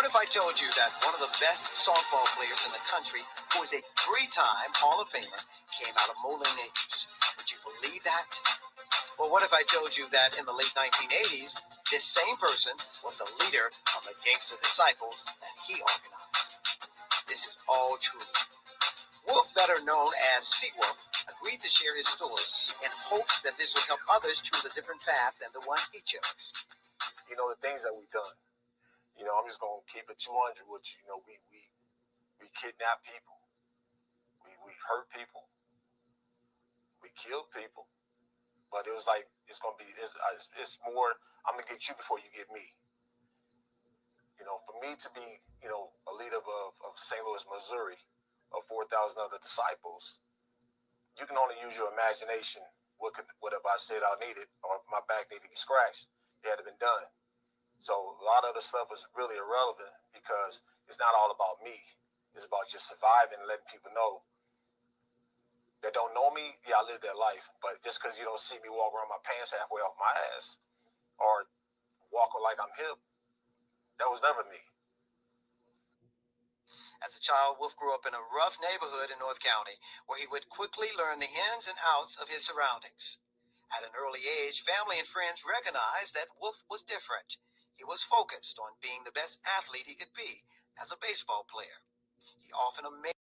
What if I told you that one of the best softball players in the country, who is a three-time Hall of Famer, came out of Moline Acres? Would you believe that? Well, what if I told you that in the late 1980s, this same person was the leader of the Gangster Disciples that he organized? This is all true. Wolf, better known as Seawolf, agreed to share his story in hopes that this would help others choose a different path than the one he chose. You know, the things that we've done. You know, I'm just going to keep it 200 with you. You know, we kidnap people. We hurt people. We killed people. But it was like, it's more, I'm going to get you before you get me. You know, for me to be, you know, a leader of St. Louis, Missouri, of 4,000 other disciples, you can only use your imagination. What if I said I needed, or if my back needed to be scratched, it had been done. So a lot of the stuff is really irrelevant because it's not all about me. It's about just surviving and letting people know that don't know me. Yeah, I live that life. But just because you don't see me walk around my pants halfway off my ass or walking like I'm hip, that was never me. As a child, Wolf grew up in a rough neighborhood in North County, where he would quickly learn the ins and outs of his surroundings. At an early age, family and friends recognized that Wolf was different. He was focused on being the best athlete he could be as a baseball player. He often amazed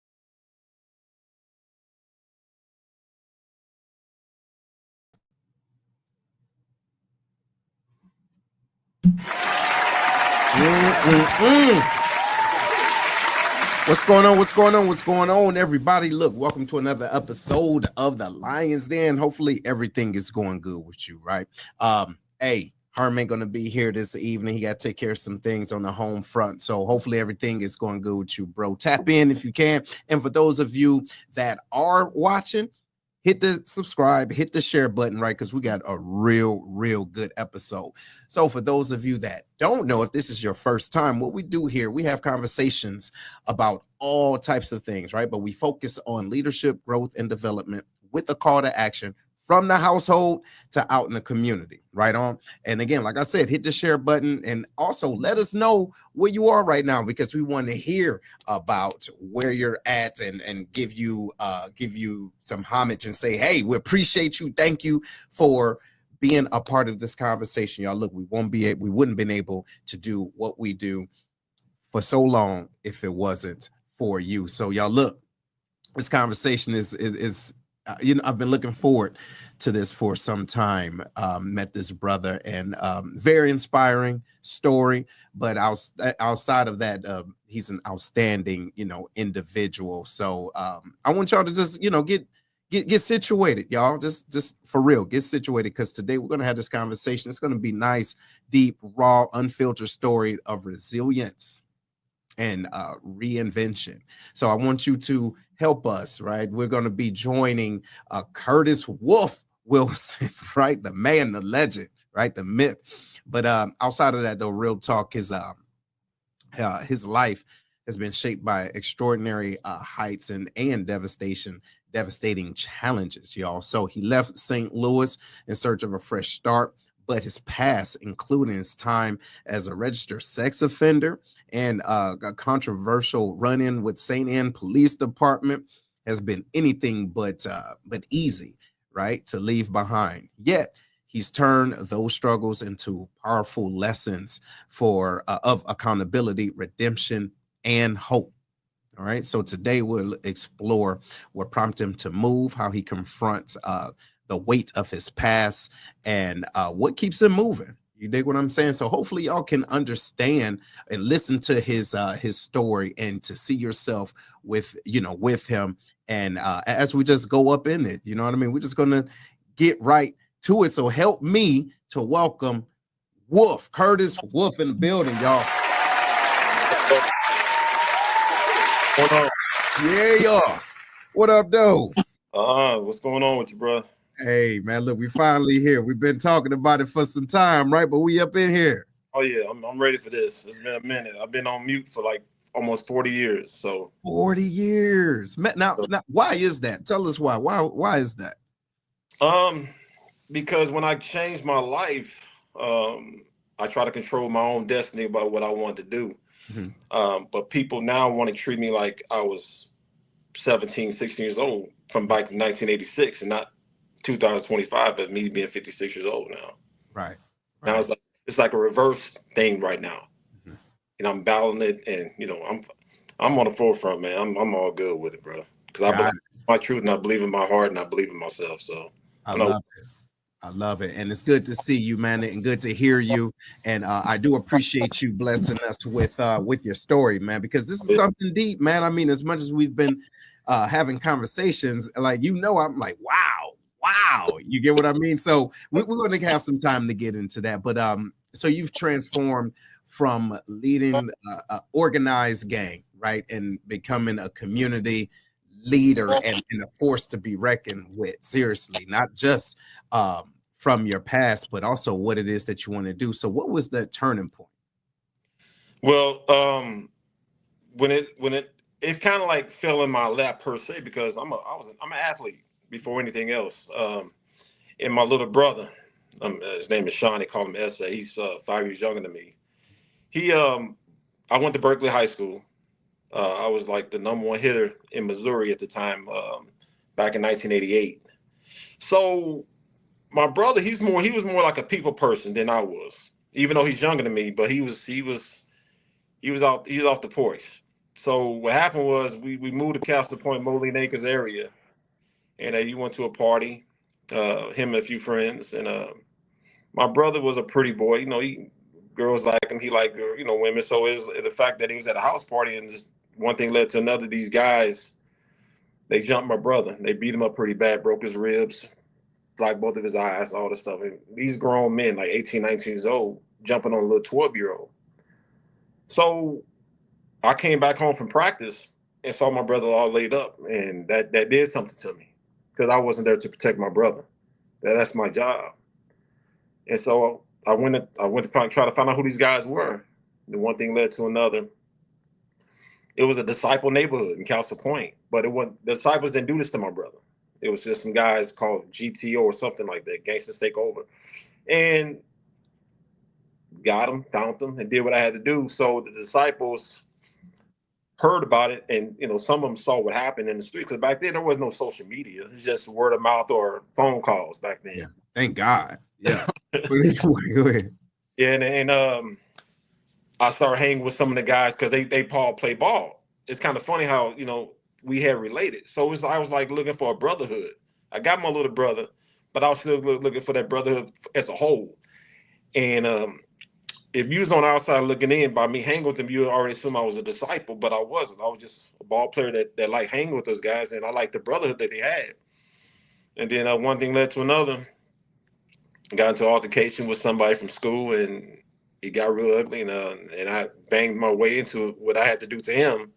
What's going on? What's going on? What's going on, everybody? Look, welcome to another episode of the Lions Den. Hopefully everything is going good with you, right? Hey, Herm ain't gonna be here this evening. He got to take care of some things on the home front. So hopefully everything is going good with you, bro. Tap in if you can. And for those of you that are watching, hit the subscribe, hit the share button, right? Because we got a real good episode. So for those of you that don't know, if this is your first time, what we do here, we have conversations about all types of things, right? But we focus on leadership, growth, and development with a call to action from the household to out in the community, right on. And again, like I said, hit the share button and also let us know where you are right now, because we want to hear about where you're at and give you some homage and say, hey, we appreciate you. Thank you for being a part of this conversation. Y'all, look, we wouldn't been able to do what we do for so long if it wasn't for you. So y'all, look, this conversation is you know, I've been looking forward to this for some time. Met this brother, and very inspiring story. But outside of that, he's an outstanding, you know, individual. So I want y'all to just, you know, get situated, y'all. Just for real, get situated, because today we're gonna have this conversation. It's gonna be nice, deep, raw, unfiltered story of resilience and reinvention. So I want you to help us, right? We're going to be joining Curtis Wolf Wilson, right? The man, the legend, right? The myth. But outside of that, though, real talk, his life has been shaped by extraordinary heights and devastating challenges, y'all. So he left St. Louis in search of a fresh start, but his past, including his time as a registered sex offender and a controversial run-in with St. Anne Police Department, has been anything but easy, right, to leave behind. Yet he's turned those struggles into powerful lessons of accountability, redemption, and hope. All right. So today we'll explore what prompted him to move, how he confronts the weight of his past, and what keeps him moving. You dig what I'm saying? So hopefully y'all can understand and listen to his story, and to see yourself with him. And as we just go up in it, you know what I mean? We're just gonna get right to it. So help me to welcome Curtis Wolf in the building, y'all. Yeah. What up, though? What's going on with you, bro? Hey, man, look, we finally here. We've been talking about it for some time, right? But we up in here. Oh, yeah, I'm ready for this. It's been a minute. I've been on mute for like almost 40 years. So 40 years. Now, why is that? Tell us why. Why is that? Because when I changed my life, I try to control my own destiny about what I wanted to do. Mhm. But people now want to treat me like I was 17, 16 years old from back in 1986 and not 2025 as me being 56 years old now. Right. Now Right. it's like a reverse thing right now. Mhm. And I'm battling it, and I'm on the forefront, man. I'm all good with it, bro. Because I believe Got it. my truth, and I believe in my heart, and I believe in myself. So I I'm not. love it. I love it. And it's good to see you, man, and good to hear you. And I do appreciate you blessing us with your story, man, because this is something deep, man. I mean, as much as we've been having conversations, like, I'm like, wow. You get what I mean? So we're going to have some time to get into that. But so you've transformed from leading a organized gang, right, and becoming a community leader and a force to be reckoned with. Seriously, not just from your past, but also what it is that you want to do. So what was the turning point? Well, when it kind of like fell in my lap per se, because I'm an athlete before anything else. And my little brother, his name is Sean. They call him SA. He's 5 years younger than me. I went to Berkeley High School. I was like the number one hitter in Missouri at the time, back in 1988. So my brother, he was more like a people person than I was, even though he's younger than me. But he was off the porch. So what happened was we moved to Castle Point, Moline Acres area, and he went to a party, him and a few friends, and my brother was a pretty boy. Girls like him. He liked women. So it's the fact that he was at a house party, and just one thing led to another. These guys, they jumped my brother. They beat him up pretty bad, broke his ribs, like both of his eyes, all this stuff. And these grown men, like 18, 19 years old, jumping on a little 12-year-old. So I came back home from practice and saw my brother all laid up, and that did something to me because I wasn't there to protect my brother. That's my job. And so I went to try to find out who these guys were. The one thing led to another. It was a disciple neighborhood in Castle Point, but the disciples didn't do this to my brother. It was just some guys called GTO or something like that, Gangsters Take Over, and got them, found them, and did what I had to do. So the disciples heard about it, and some of them saw what happened in the street because back then there was no social media. It's just word of mouth or phone calls back then. Yeah, thank God. Yeah. Go ahead. Yeah, and I started hanging with some of the guys because they play ball. It's kind of funny how we had related. So I was like looking for a brotherhood. I got my little brother, but I was still looking for that brotherhood as a whole. And if you was on the outside looking in, by me hanging with them, you already assume I was a disciple, but I wasn't. I was just a ball player that liked hanging with those guys, and I liked the brotherhood that they had. And then one thing led to another. Got into an altercation with somebody from school, and it got real ugly, and I banged my way into what I had to do to him.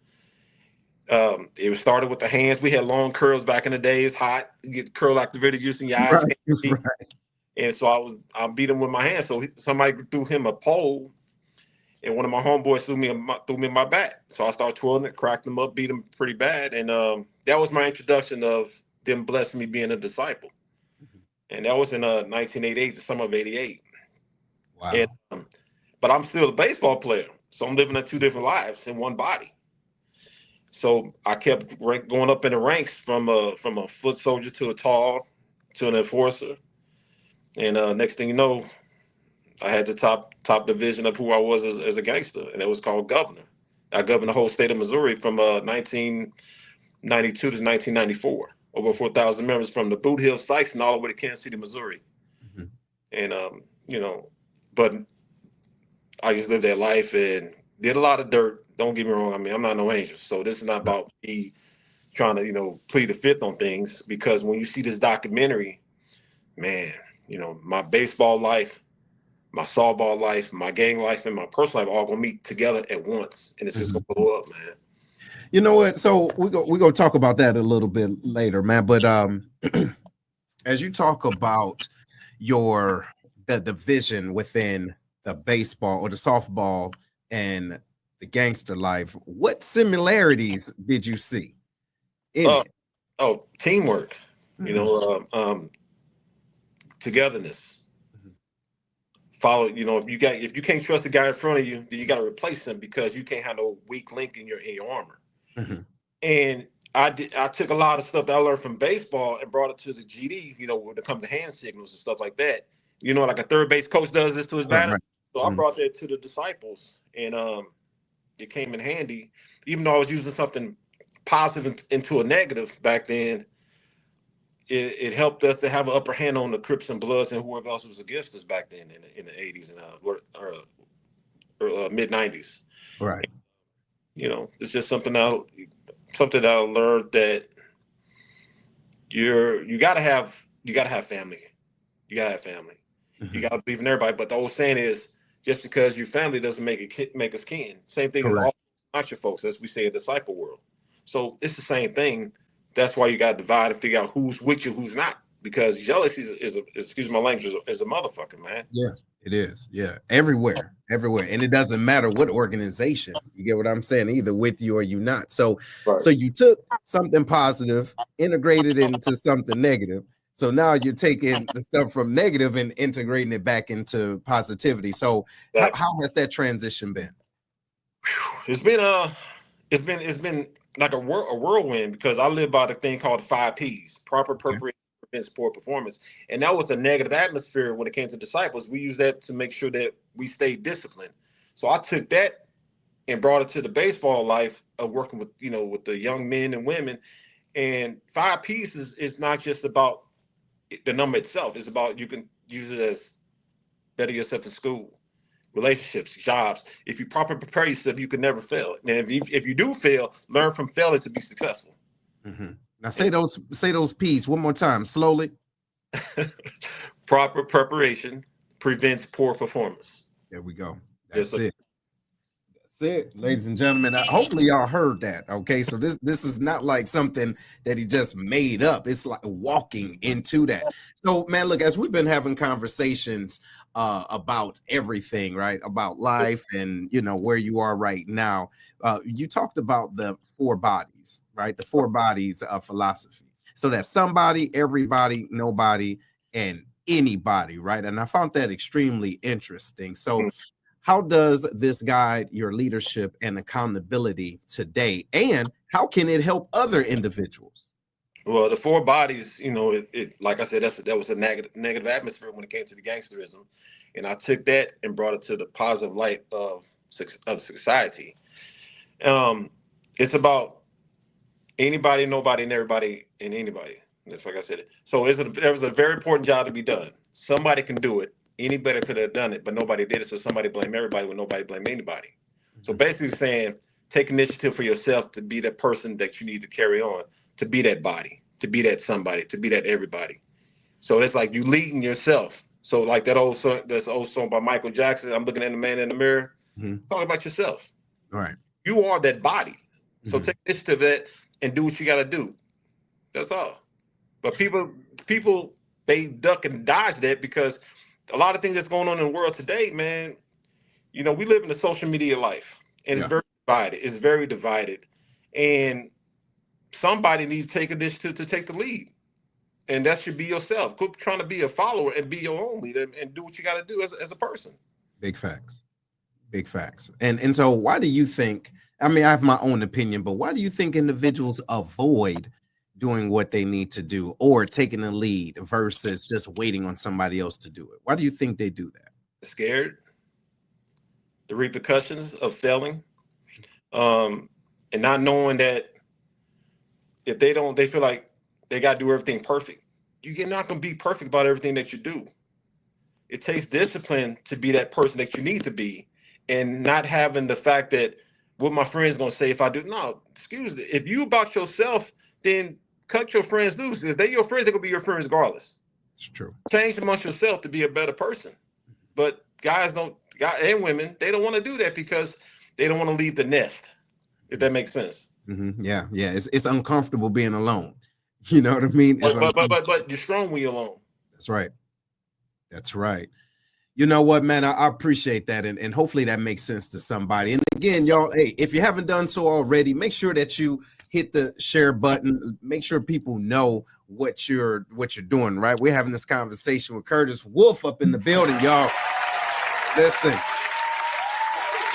It started with the hands. We had long curls back in the day. It's hot. You get curl activated using your eyes. Right, right. And so I beat him with my hands. So somebody threw him a pole, and one of my homeboys threw me in my back. So I started twirling it, cracked him up, beat him pretty bad, and that was my introduction of them blessing me being a disciple. And that was in 1988, the summer of '88. And Wow. but I'm still a baseball player, so I'm living in two different lives in one body. So I kept going up in the ranks from a foot soldier to a tall to an enforcer, and next thing you know, I had the top division of who I was as a gangster, and it was called governor. I governed the whole state of Missouri from 1992 to 1994. Over 4,000 members from the Boot Hill sites and all the way to Kansas City, Missouri. Mhm. And but I just lived that life and did a lot of dirt. Don't get me wrong. I mean, I'm not no angel, so this is not about me trying to plead the fifth on things. Because when you see this documentary, man, my baseball life, my softball life, my gang life, and my personal life all gonna meet together at once, and it's just Mhm. gonna blow up, man. You know what? So we go talk about that a little bit later, man. But as you talk about the vision within the baseball or the softball and the gangster life, what similarities did you see in Uh, it? oh, teamwork, Mhm. togetherness, Mhm. follow. You know, if you can't trust the guy in front of you, then you got to replace him because you can't have no weak link in your armor. Mhm. And I took a lot of stuff that I learned from baseball and brought it to the GD. You know, when it comes to hand signals and stuff like that. You know, like a third base coach does this to his batter. Right. So I brought that to the disciples, and it came in handy. Even though I was using something positive into a negative back then, it helped us to have an upper hand on the Crips and Bloods and whoever else was against us back then in the 80s and mid 90s. Right. You know, it's just something that I learned, that you gotta have family. You gotta have family. Mhm. You gotta believe in everybody. But the old saying is, just because your family doesn't make us kin. Same thing as all not your folks, as we say in the disciple world. So it's the same thing. That's why you got to divide and figure out who's with you, who's not. Because jealousy is excuse my language, is a motherfucker, man. Yeah, it is. Yeah, everywhere, and it doesn't matter what organization. You get what I'm saying? Either with you or you not. So, Right. so you took something positive, integrated it into something negative. So now you're taking the stuff from negative and integrating it back into positivity. So, how has that transition been? It's been like a whirlwind, because I live by the thing called the 5 P's: proper preparation, prevents poor performance. And that was a negative atmosphere when it came to disciples. We use that to make sure that we stay disciplined. So I took that and brought it to the baseball life of working with, with the young men and women. And 5 P's is not just about the number itself. It's about, you can use it as better yourself in school, relationships, jobs. If you properly prepare yourself, you can never fail. And if you do fail, learn from failing to be successful. Mm-hmm. Now say those P's one more time, slowly. Proper preparation prevents poor performance. There we go. That's it. That's it, ladies and gentlemen. Hopefully y'all heard that. Okay, so this is not like something that he just made up. It's like walking into that. So, man, look, as we've been having conversations about everything, right? About life and where you are right now. You talked about the 4 bodies, right? The 4 bodies of philosophy. So that's somebody, everybody, nobody, and anybody, right? And I found that extremely interesting. So how does this guide your leadership and accountability today? And how can it help other individuals? Well, the 4 bodies, it like I said, that was a negative atmosphere when it came to the gangsterism. And I took that and brought it to the positive light of society. It's about anybody, nobody, and everybody, and anybody. That's like I said. So there was a very important job to be done. Somebody can do it. Anybody could have done it, but nobody did it. So somebody blame everybody when nobody blamed anybody. So basically saying, take initiative for yourself to be that person that you need to carry on, to be that body, to be that somebody, to be that everybody. So it's like you leading yourself. So like that old song by Michael Jackson, I'm looking at the man in the mirror. Talk about yourself. All right. You are that body. So take initiative that and do what you got to do. That's all. But people, they duck and dodge that because a lot of things that's going on in the world today, man, we live in a social media life, and it's very divided. It's very divided. And somebody needs to take initiative to take the lead. And that should be yourself. Quit trying to be a follower and be your own leader and do what you got to do as a person. Big facts. Big facts. And so why do you think, I mean, I have my own opinion, but why do you think individuals avoid doing what they need to do or taking the lead versus just waiting on somebody else to do it? Why do you think they do that? Scared, the repercussions of failing, and not knowing that if they feel like they got to do everything perfect. You're not going to be perfect about everything that you do. It takes discipline to be that person that you need to be, and not having the fact that what my friend's going to say if I do. No, excuse me. If you about yourself, then cut your friends loose. If they're your friends, they're going to be your friends regardless. It's true. Change amongst yourself to be a better person. But guys and women, they don't want to do that because they don't want to leave the nest, if that makes sense. Yeah. It's uncomfortable being alone. You know what I mean? But you're strong when you're alone. That's right. You know what, man? I appreciate that. And hopefully that makes sense to somebody. And again, y'all, hey, if you haven't done so already, make sure that you hit the share button. Make sure people know what you're doing, right? We're having this conversation with Curtis Wolf up in the building, y'all. Listen.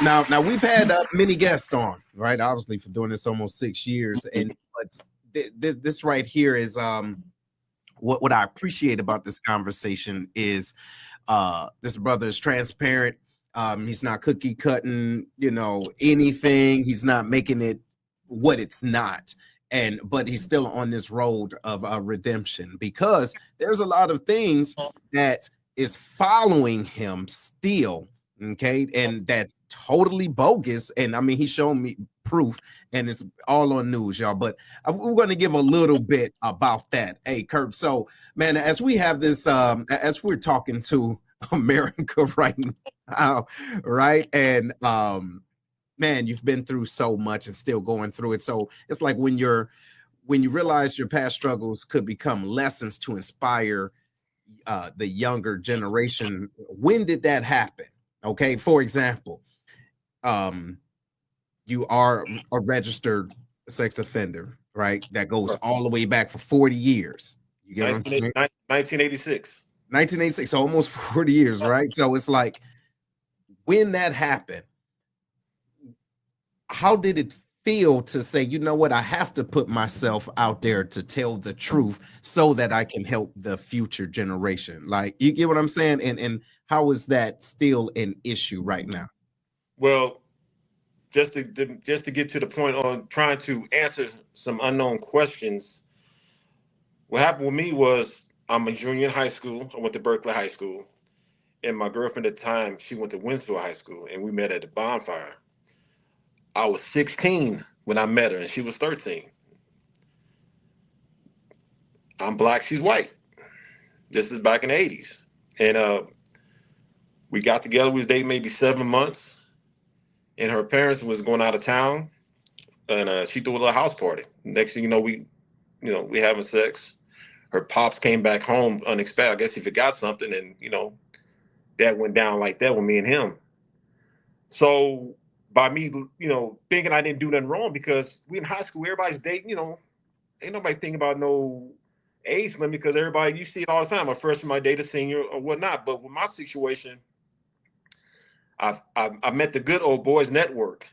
Now we've had many guests on, right? Obviously, for doing this almost 6 years, and but this right here is what I appreciate about this conversation is this brother is transparent. He's not cookie cutting, anything. He's not making it what it's not. But he's still on this road of redemption, because there's a lot of things that is following him still. Okay, and that's totally bogus. And I mean, he's shown me proof, and it's all on news, y'all. But we're going to give a little bit about that. Hey, Kirk. So, man, as we have this, as we're talking to America right now, right, and man, you've been through so much and still going through it. So it's like when you realize your past struggles could become lessons to inspire the younger generation. When did that happen? Okay, for example, you are a registered sex offender, right? That goes all the way back for 40 years. You get what I'm saying? 1986. 1986, so almost 40 years, right? So it's like, when that happened, how did it feel to say, you know what, I have to put myself out there to tell the truth so that I can help the future generation? Like, you get what I'm saying? And how is that still an issue right now? Well, just to get to the point on trying to answer some unknown questions, what happened with me was, I'm a junior in high school. I went to Berkeley High School, and my girlfriend at the time, she went to Winslow High School, and we met at a bonfire. I was 16 when I met her, and she was 13. I'm black, she's white. This is back in the 80s. And we got together, we was dating maybe 7 months, and her parents was going out of town, and she threw a little house party. Next thing you know, we having sex. Her pops came back home unexpected. I guess he forgot something, and that went down like that with me and him. So by me, thinking I didn't do nothing wrong, because we in high school, everybody's dating, ain't nobody thinking about no age limit, because everybody, you see it all the time, a freshman might date a senior or whatnot. But with my situation, I met the good old boys network.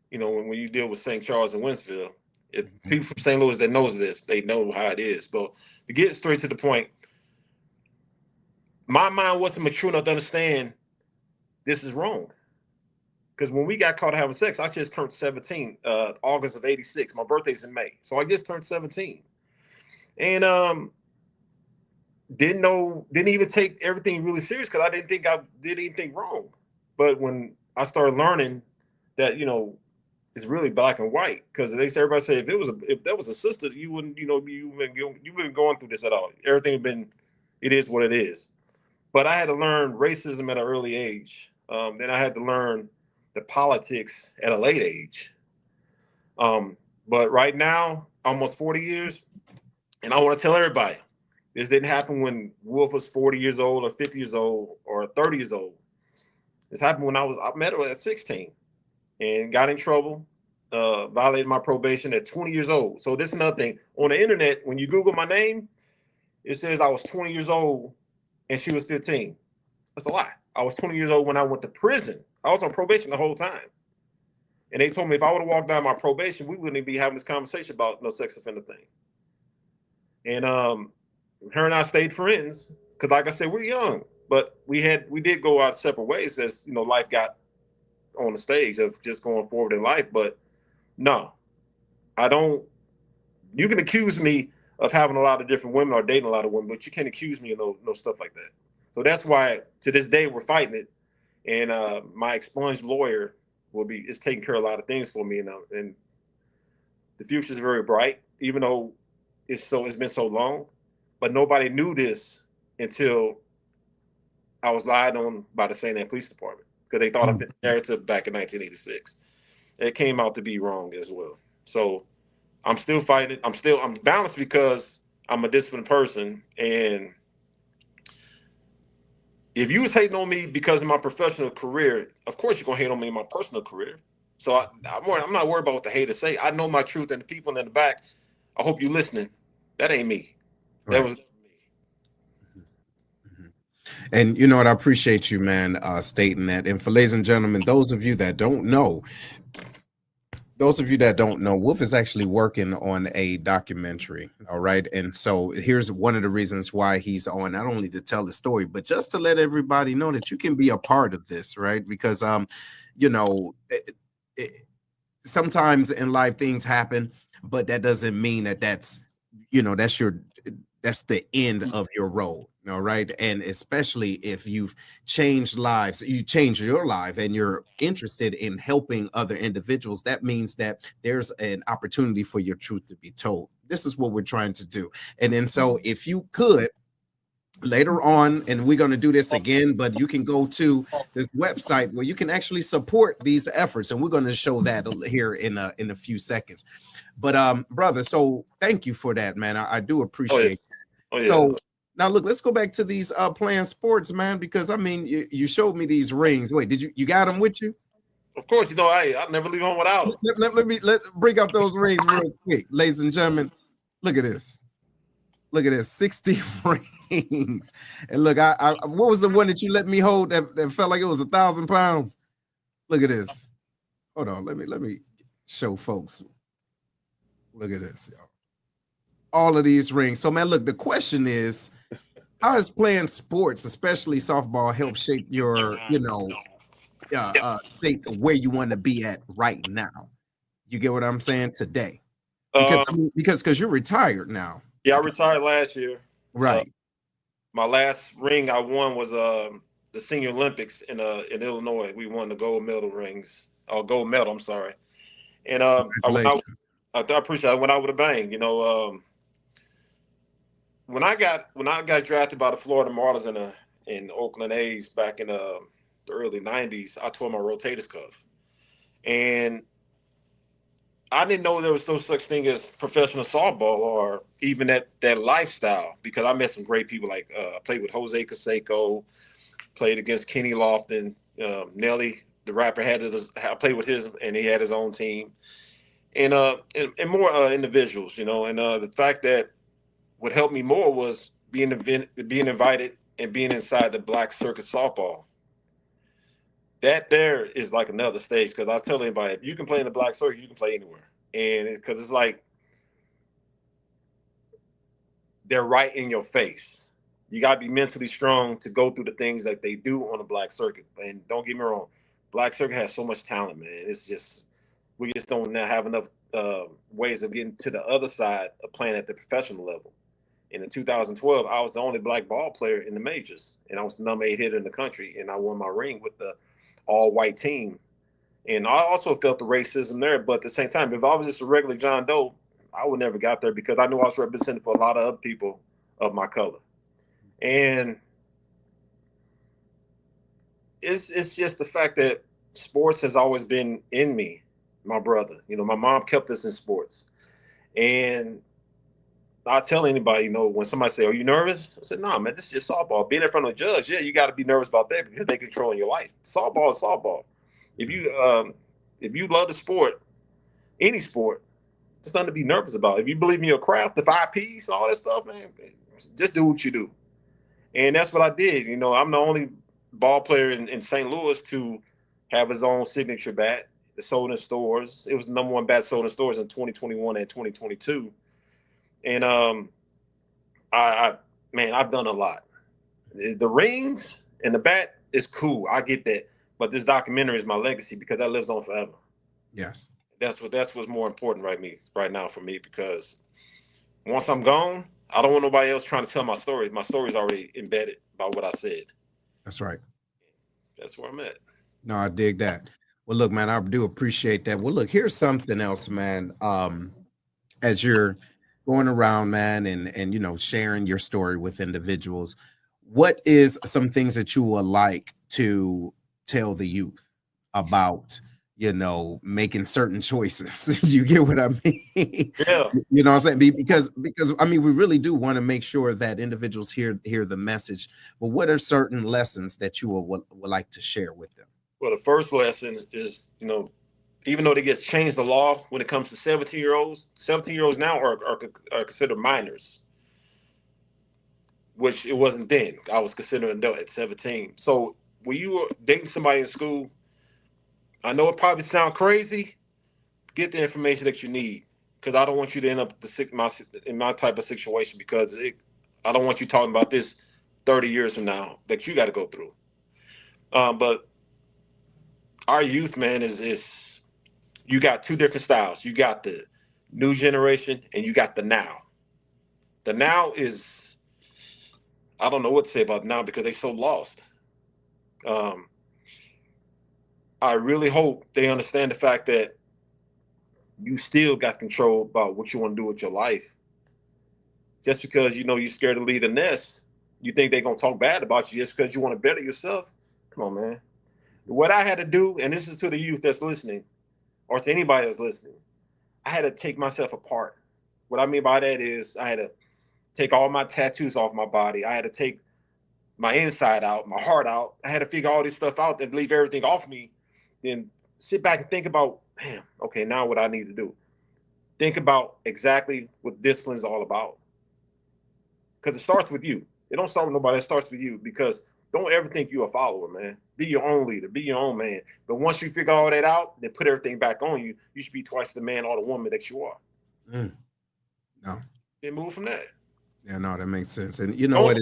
When you deal with St. Charles and Winsville, if people from St. Louis that knows this, they know how it is. But to get straight to the point, my mind wasn't mature enough to understand this is wrong. Because when we got caught having sex, I just turned 17, August of 86. My birthday's in May. So I just turned 17. And didn't even take everything really serious, because I didn't think I did anything wrong. But when I started learning that, it's really black and white, because everybody say if that was a sister, you wouldn't, you wouldn't going through this at all. It is what it is. But I had to learn racism at an early age. Then I had to learn the politics at a late age. But right now, almost 40 years, and I want to tell everybody, this didn't happen when Wolf was 40 years old or 50 years old or 30 years old. This happened when I met her at 16 and got in trouble, violated my probation at 20 years old. So this is another thing. On the internet, when you Google my name, it says I was 20 years old and she was 15. That's a lie. I was 20 years old when I went to prison. I was on probation the whole time. And they told me if I would have walked down my probation, we wouldn't be having this conversation about no sex offender thing. And her and I stayed friends, because like I said, we're young, but we did go our separate ways as life got on the stage of just going forward in life. But no, I don't. You can accuse me of having a lot of different women or dating a lot of women, but you can't accuse me of no stuff like that. So that's why to this day we're fighting it. And my expunged lawyer is taking care of a lot of things for me, and the future is very bright, even though it's been so long. But nobody knew this until I was lied on by the St. Anne Police Department, because they thought I fit the narrative back in 1986. It came out to be wrong as well. So I'm still fighting it. I'm balanced, because I'm a disciplined person. And if you was hating on me because of my professional career, of course you're gonna hate on me in my personal career. So I'm not worried about what the haters say. I know my truth, and the people in the back, I hope you're listening. That ain't me. That was me. And you know what? I appreciate you, man, stating that. And for ladies and gentlemen, those of you that don't know, Wolf is actually working on a documentary. All right. And so here's one of the reasons why he's on, not only to tell the story, but just to let everybody know that you can be a part of this, right? Because you know, sometimes in life things happen, but that doesn't mean that that's the end of your role. All right. And especially if you've changed lives, you change your life and you're interested in helping other individuals, that means that there's an opportunity for your truth to be told. This is what we're trying to do. And then so if you could later on, and we're going to do this again, but you can go to this website where you can actually support these efforts, and we're going to show that here in a few seconds. But brother, so thank you for that, man. I do appreciate it. Oh yeah. So now look, let's go back to these playing sports, man, because I mean you showed me these rings. Wait, did you got them with you? Of course, I never leave home without them. Let's bring up those rings real quick, ladies and gentlemen. Look at this. Look at this, 60 rings. And look, I what was the one that you let me hold that felt like it was 1,000 pounds? Look at this. Hold on, let me show folks. Look at this, y'all. All of these rings. So, man, look, the question is, how has playing sports, especially softball, help shape your, state of where you want to be at right now? You get what I'm saying today? Because you're retired now. Yeah, I retired last year. Right. My last ring I won was the Senior Olympics in Illinois. We won the gold medal. I'm sorry. And I appreciate it. I went out with a bang. When I got drafted by the Florida Marlins in Oakland A's back in the early '90s, I tore my rotator cuff, and I didn't know there was no such thing as professional softball or even that lifestyle, because I met some great people. Like I played with Jose Canseco, played against Kenny Lofton, Nelly, the rapper I played with his, and he had his own team, and more individuals, and the fact that what helped me more was being invited and being inside the Black Circuit softball. That there is like another stage, because I tell anybody, if you can play in the Black Circuit, you can play anywhere. And because it's like they're right in your face. You got to be mentally strong to go through the things that they do on the Black Circuit. And don't get me wrong, Black Circuit has so much talent, man. It's just, we just don't have enough ways of getting to the other side of playing at the professional level. And in 2012, I was the only black ball player in the majors, and I was the number 8 hitter in the country, and I won my ring with the all-white team. And I also felt the racism there, but at the same time, if I was just a regular John Doe, I would never got there, because I knew I was representing for a lot of other people of my color. And it's just the fact that sports has always been in me, my brother. My mom kept us in sports. And I tell anybody, when somebody say, "Are you nervous?" I said, "No, man, this is just softball. Being in front of a judge, yeah, you got to be nervous about that, because they controlling your life. Softball is softball. If you love the sport, any sport, there's nothing to be nervous about. If you believe in your craft, the 5 Ps, all that stuff, man, just do what you do." And that's what I did. I'm the only ball player in St. Louis to have his own signature bat. It's sold in stores. It was the number 1 bat sold in stores in 2021 and 2022. And I've done a lot. The rings and the bat is cool. I get that. But this documentary is my legacy, because that lives on forever. Yes. That's what's more important right now for me, because once I'm gone, I don't want nobody else trying to tell my story. My story's already embedded by what I said. That's right. That's where I'm at. No, I dig that. Well, look, man, I do appreciate that. Well, look, here's something else, man. As you're going around, man, and sharing your story with individuals, what is some things that you would like to tell the youth about, making certain choices? You get what I mean? Yeah. You know what I'm saying? Because I mean, we really do want to make sure that individuals hear the message. But what are certain lessons that you would like to share with them? Well, the first lesson is, even though they get changed the law when it comes to 17-year-olds now are considered minors. which it wasn't then. I was considered an adult at 17. So when you were dating somebody in school, I know it probably sounds crazy. Get the information that you need, because I don't want you to end up in my type of situation, because I don't want you talking about this 30 years from now that you got to go through. But our youth, man, is you got two different styles. You got the new generation and you got the now. The now is, I don't know what to say about now because they so lost. I really hope they understand the fact that you still got control about what you want to do with your life. Just because you're scared to leave the nest, you think they're gonna talk bad about you just because you want to better yourself. Come on, man. What I had to do, and this is to the youth that's listening, or to anybody that's listening, I had to take myself apart. What I mean by that is I had to take all my tattoos off my body. I had to take my inside out, my heart out. I had to figure all this stuff out and leave everything off me. Then sit back and think about, man, okay, now what I need to do. Think about exactly what discipline is all about. Because it starts with you. It don't start with nobody. It starts with you. Because don't ever think you're a follower, man. Be your own leader. Be your own man. But once you figure all that out, then put everything back on you. You should be twice the man or the woman that you are. No. Then move from that. Yeah, no, that makes sense. And you know what?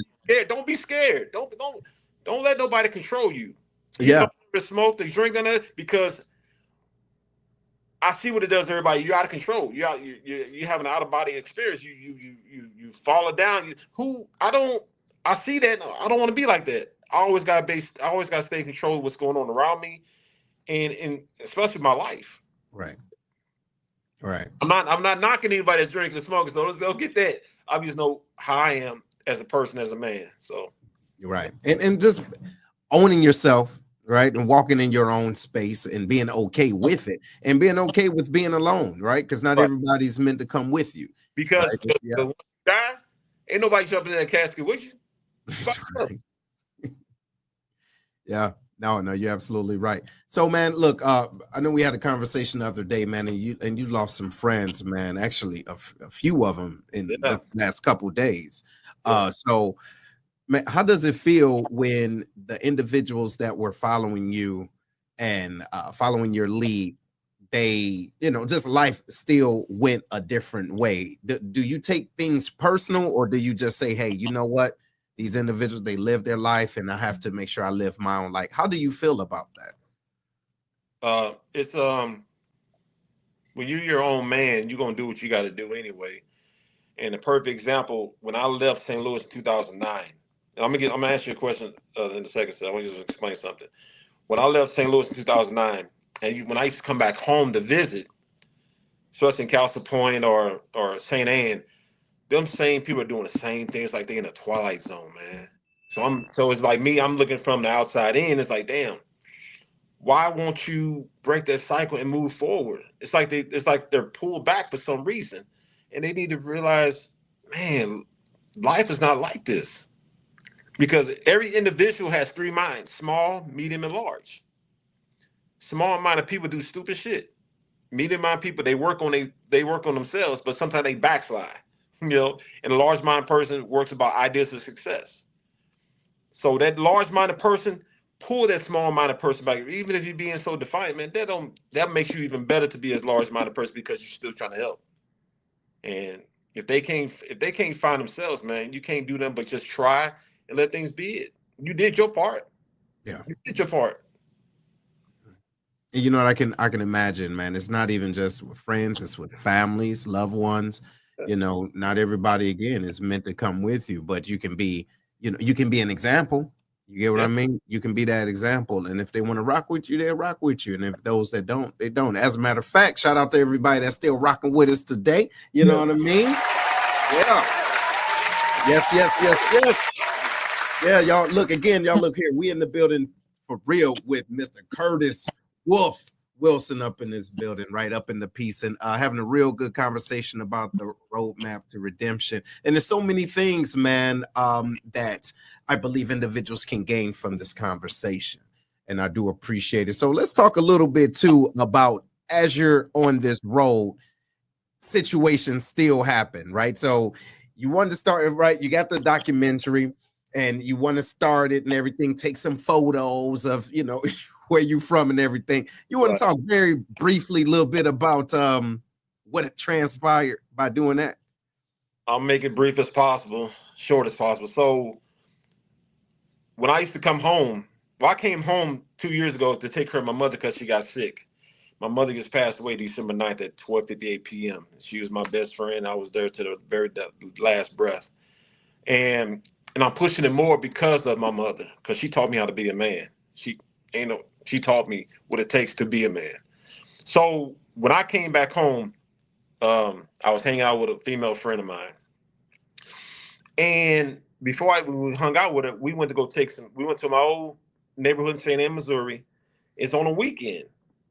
Don't be scared. Don't let nobody control you. Yeah. The smoke, the drink on it, because I see what it does to everybody. You're out of control. You have an out of body experience. You fall down. I see that. I don't want to be like that. I always got to stay in control of what's going on around me, and especially my life. Right. I'm not knocking anybody that's drinking and smoking. So they'll get that. I just know how I am as a person, as a man. So you're right, and just owning yourself. Right. And walking in your own space and being okay with it and being okay with being alone. Right. Because not everybody's meant to come with you. Because when you die, ain't nobody jumping in that casket with you. Right. Yeah. No, you're absolutely right. So, man, look, I know we had a conversation the other day, man, and you lost some friends, man. Actually, a few of them in the last couple of days. So. Man, how does it feel when the individuals that were following you and following your lead, they, just life still went a different way? Do you take things personal, or do you just say, hey, you know what? These individuals, they live their life and I have to make sure I live my own life. How do you feel about that? It's when you're your own man, you're going to do what you got to do anyway. And a perfect example, when I left St. Louis in 2009, I'm gonna ask you a question in a second. So I want you to explain something. When I left St. Louis in 2009, and when I used to come back home to visit, especially in Castle Point or St. Anne, them same people are doing the same things, like they're in a twilight zone, man. So it's like me. I'm looking from the outside in. It's like, damn, why won't you break that cycle and move forward? It's like they're pulled back for some reason, and they need to realize, man, life is not like this. Because every individual has three minds: small, medium, and large. Small minded people do stupid shit. Medium minded people, they work on themselves, but sometimes they backslide. And a large minded person works about ideas for success. So that large minded person, pull that small minded person back. Even if you're being so defiant, man, that makes you even better to be as large minded person, because you're still trying to help. And if they can't find themselves, man, you can't do nothing but just try and let things be it. You did your part. Yeah. You did your part. And you know what, I can imagine, man. It's not even just with friends, it's with families, loved ones. Not everybody, again, is meant to come with you, but you can be, you can be an example. You get what I mean? You can be that example. And if they want to rock with you, they'll rock with you. And if those that don't, they don't. As a matter of fact, shout out to everybody that's still rocking with us today. You know what I mean? Yeah. Yes. Yeah, y'all look here. We in the building for real with Mr. Curtis Wolf Wilson up in this building, right up in the piece, and having a real good conversation about the roadmap to redemption. And there's so many things, man, that I believe individuals can gain from this conversation. And I do appreciate it. So let's talk a little bit too about, as you're on this road, situations still happen, right? So you wanted to start it right. You got the documentary and you want to start it and everything. Take some photos of, where you from and everything. You want to talk very briefly a little bit about what transpired by doing that? I'll make it brief as possible, short as possible. So when I used to come home, I came home 2 years ago to take care of my mother because she got sick. My mother just passed away December 9th at 12:58 p.m. She was my best friend. I was there to the very last breath. And I'm pushing it more because of my mother, because she taught me how to be a man. She taught me what it takes to be a man. So when I came back home, I was hanging out with a female friend of mine. And before we hung out with her, we went to my old neighborhood in St. Anne, Missouri. It's on a weekend.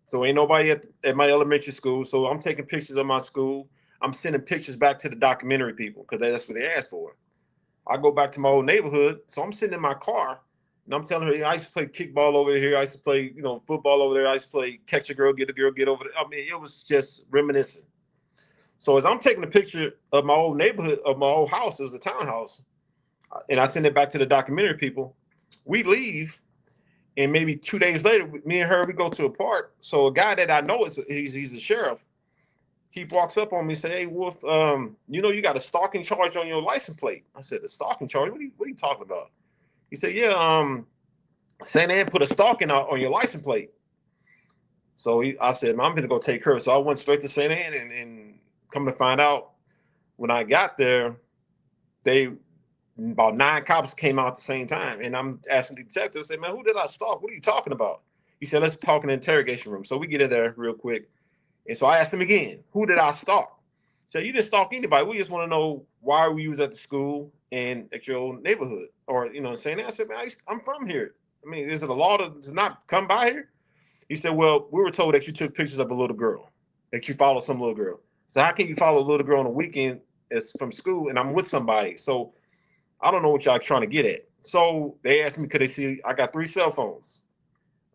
So ain't nobody at my elementary school. So I'm taking pictures of my school. I'm sending pictures back to the documentary people because that's what they asked for. I go back to my old neighborhood. So I'm sitting in my car and I'm telling her, I used to play kickball over here. I used to play, football over there. I used to play catch a girl, get over there. I mean, it was just reminiscent. So as I'm taking a picture of my old neighborhood, of my old house, it was a townhouse, and I send it back to the documentary people, we leave, and maybe 2 days later, me and her, we go to a park. So a guy that I know, he's a sheriff. He walks up on me and say, "Hey, Wolf, you got a stalking charge on your license plate." I said, "A stalking charge? What are you talking about?" He said, "Yeah, St. Anne put a stalking out on your license plate." So I said, "I'm going to go take her." So I went straight to St. Anne and come to find out, when I got there, about 9 cops came out at the same time. And I'm asking the detective, I said, "Man, who did I stalk? What are you talking about?" He said, "Let's talk in the interrogation room." So we get in there real quick. And so I asked him again, "Who did I stalk?" He said, "You didn't stalk anybody. We just want to know why we was at the school and at your own neighborhood." Or, saying that. I said, "Man, I'm from here. I mean, is it a law to not come by here?" He said, "Well, we were told that you took pictures of a little girl, that you followed some little girl. So how can you follow a little girl on a weekend from school and I'm with somebody? So I don't know what y'all trying to get at." So they asked me, could they see, I got 3 cell phones.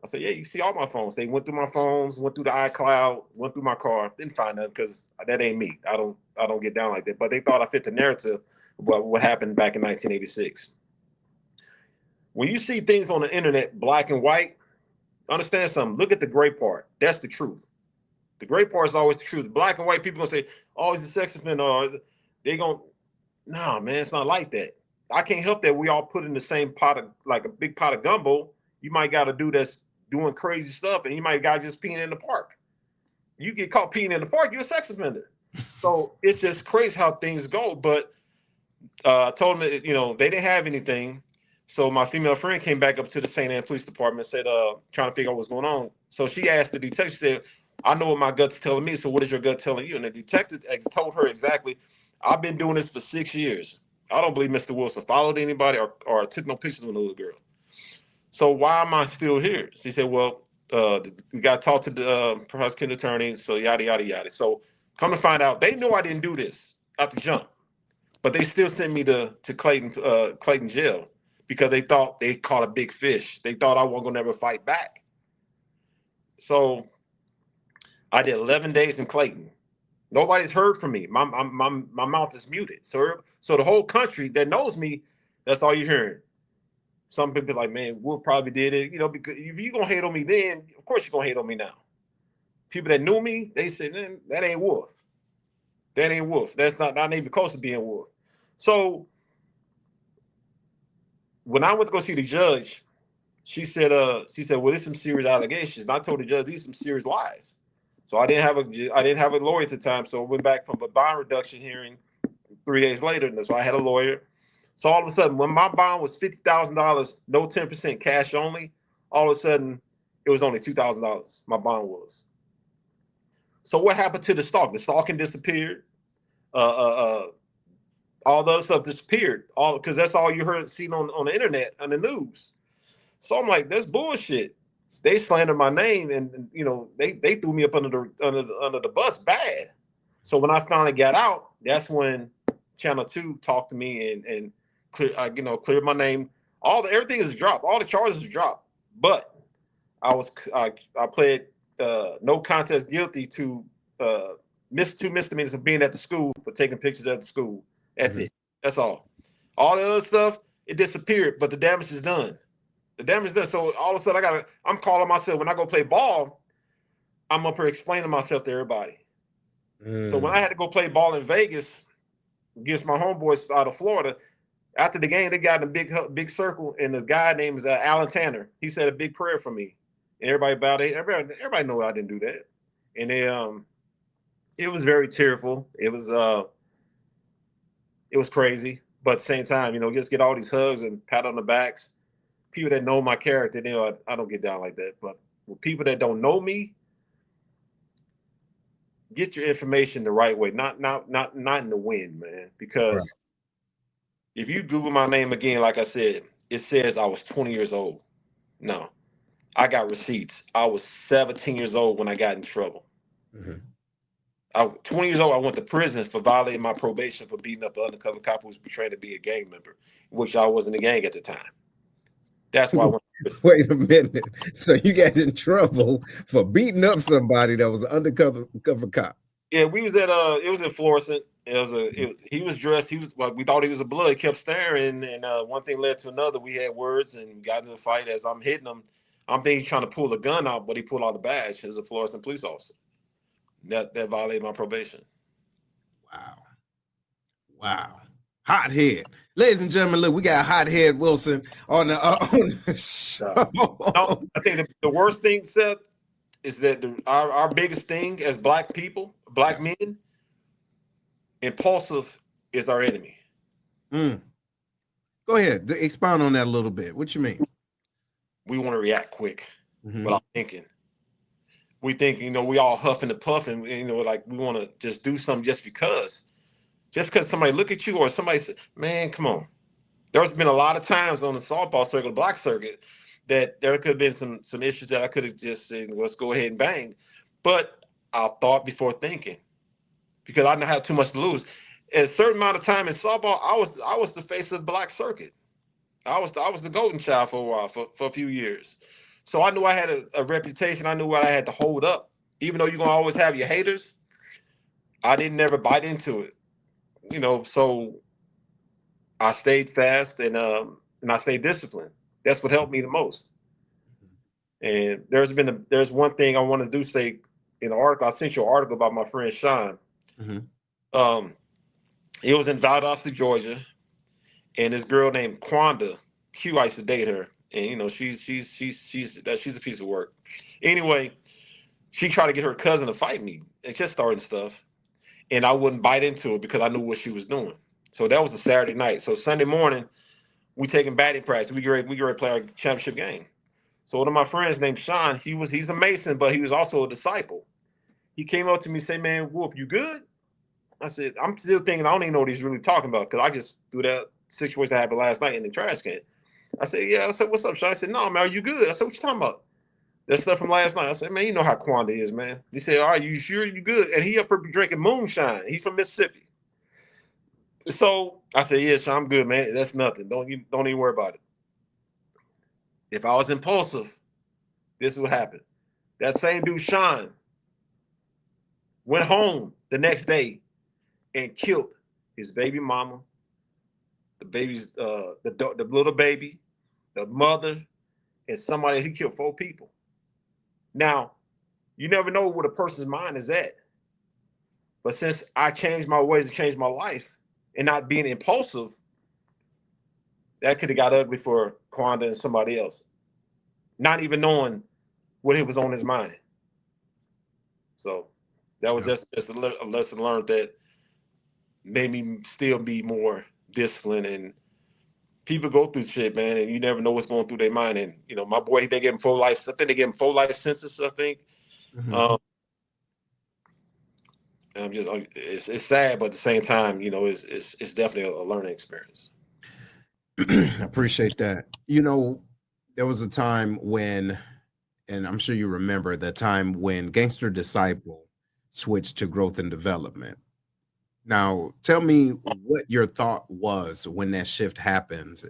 I said, "Yeah, you see all my phones." They went through my phones, went through the iCloud, went through my car. Didn't find nothing because that ain't me. I don't get down like that. But they thought I fit the narrative about what happened back in 1986. When you see things on the internet, black and white, understand something. Look at the gray part. That's the truth. The gray part is always the truth. Black and white people gonna say, "Oh, he's a sex offender." Or they gonna, nah, man, it's not like that. I can't help that we all put in the same pot of, like a big pot of gumbo. You might got a dude that's doing crazy stuff, and you might got just peeing in the park. You get caught peeing in the park, you're a sex offender. So it's just crazy how things go. But I told them that, they didn't have anything. So my female friend came back up to the St. Anne Police Department, said, trying to figure out what's going on. So she asked the detective, she said, "I know what my gut's telling me, so what is your gut telling you?" And the detective told her exactly, "I've been doing this for 6 years. I don't believe Mr. Wilson followed anybody or took no pictures of a little girl. So why am I still here?" She said, "Well, we got to talk to the prosecuting attorney, so yada, yada, yada." So come to find out, they knew I didn't do this at the jump, but they still sent me to Clayton jail because they thought they caught a big fish. They thought I wasn't going to ever fight back. So I did 11 days in Clayton. Nobody's heard from me. My mouth is muted. So the whole country that knows me, that's all you're hearing. Some people are like, "Man, Wolf probably did it." Because if you're going to hate on me then, of course you're going to hate on me now. People that knew me, they said, "Man, that ain't Wolf. That ain't Wolf. That's not even close to being Wolf." So when I went to go see the judge, she said, "Well, there's some serious allegations." And I told the judge, "These are some serious lies." So I didn't have a lawyer at the time. So I went back from a bond reduction hearing 3 days later. And so I had a lawyer. So all of a sudden, when my bond was $50,000, no 10% cash only, all of a sudden it was only $2,000. My bond was. So what happened to the stalking? The stalking disappeared. All the other stuff disappeared. All because that's all you heard seen on the internet, on the news. So I'm like, that's bullshit. They slandered my name, and they threw me up under the bus bad. So when I finally got out, that's when Channel 2 talked to me and cleared my name. Everything is dropped. All the charges are dropped. But I pled no contest guilty to two misdemeanors of being at the school for taking pictures at the school. That's it. That's all. All the other stuff, it disappeared, but the damage is done. The damage is done. So all of a sudden, I'm calling myself, when I go play ball, I'm up here explaining myself to everybody. So when I had to go play ball in Vegas against my homeboys out of Florida, after the game, they got in a big circle, and the guy named is Alan Tanner. He said a big prayer for me, and everybody bowed. Everybody knew I didn't do that, and it was very tearful. It was crazy, but at the same time, just get all these hugs and pat on the backs. People that know my character, I don't get down like that. But with people that don't know me, get your information the right way, not in the wind, man. Because if you Google my name again, like I said, it says I was 20 years old. No, I got receipts. I was 17 years old when I got in trouble. Mm-hmm. I was 20 years old. I went to prison for violating my probation for beating up the undercover cop who was portrayed to be a gang member, which I wasn't a gang at the time. That's why I went to prison. Wait a minute. So you got in trouble for beating up somebody that was an undercover cop? Yeah, we was at it was in Florissant. He was dressed. We thought he was a blood. He kept staring, and one thing led to another. We had words and got into a fight. As I'm hitting him, I'm thinking he's trying to pull a gun out, but he pulled out a badge. He was a Florissant police officer. That violated my probation. Wow. Hothead. Ladies and gentlemen, look, we got Hothead Wilson on the show. No, I think the worst thing, Seth, is that our biggest thing as black people, black men, impulsive is our enemy. Go ahead. Expound on that a little bit. What you mean? We want to react quick without thinking. We think, we all huffing and puffing, like we want to just do something just because somebody look at you or somebody says, man, come on. There's been a lot of times on the softball circuit, the black circuit, that there could have been some issues that I could have just said, let's go ahead and bang. But I thought before thinking, because I didn't have too much to lose. At a certain amount of time in softball, I was the face of the black circuit. I was the golden child for a while, for a few years. So I knew I had a reputation. I knew what I had to hold up. Even though you're going to always have your haters, I didn't never bite into it. So I stayed fast and I stayed disciplined. That's what helped me the most. And there's one thing I want to say in the article. I sent you an article about my friend Sean. It was in Valdosta, Georgia, and this girl named Quanda Q. I used to date her, and she's a piece of work. Anyway, she tried to get her cousin to fight me. It just started stuff, and I wouldn't bite into it because I knew what she was doing. So that was a Saturday night. So Sunday morning, we taking batting practice. We get ready to play our championship game. So one of my friends named Sean, he's a Mason, but he was also a disciple. He came up to me and said, "Man, Wolf, you good?" I said, "I'm still thinking I don't even know what he's really talking about because I just threw that situation that happened last night in the trash can." I said, "Yeah." I said, "What's up, Sean?" I said, "No, man, are you good?" I said, "What you talking about?" That stuff from last night. I said, "Man, you know how Quanda is, man." He said, "All right, you sure you good?" And he up here drinking moonshine. He's from Mississippi. So I said, "Yeah, Sean, I'm good, man. That's nothing. Don't even worry about it." If I was impulsive, this would happen. That same dude, Sean, went home the next day and killed his baby mama, the baby's the little baby, the mother, and somebody. He killed 4 people. Now, you never know what a person's mind is at. But since I changed my ways and changed my life and not being impulsive, that could have got ugly for Quanda and somebody else, not even knowing what was on his mind. So that was just a lesson learned that made me still be more disciplined. And people go through shit, man, and you never know what's going through their mind. And my boy, they gave him 4 life. I think they gave him 4 life sentences. I think. I'm just, it's sad, but at the same time, it's definitely a learning experience. I appreciate that. There was a time when, and I'm sure you remember the time when Gangster Disciple switched to Growth and Development. Now, tell me what your thought was when that shift happened,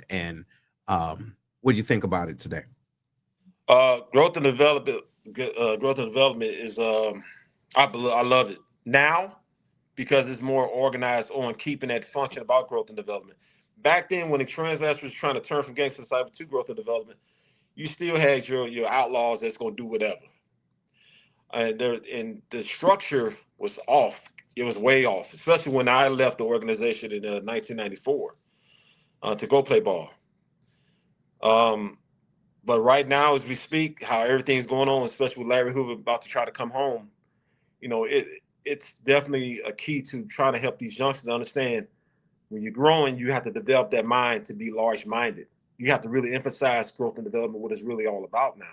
and what do you think about it today? Growth and Development is I love it. Now, because it's more organized on keeping that function about growth and development. Back then, when the Trans was trying to turn from gangster society to growth and development, you still had your outlaws that's going to do whatever. And the structure was off. It was way off, especially when I left the organization in 1994 to go play ball. But right now, as we speak, how everything's going on, especially with Larry Hoover about to try to come home, it's definitely a key to trying to help these youngsters understand when you're growing, you have to develop that mind to be large-minded. You have to really emphasize growth and development, what it's really all about now.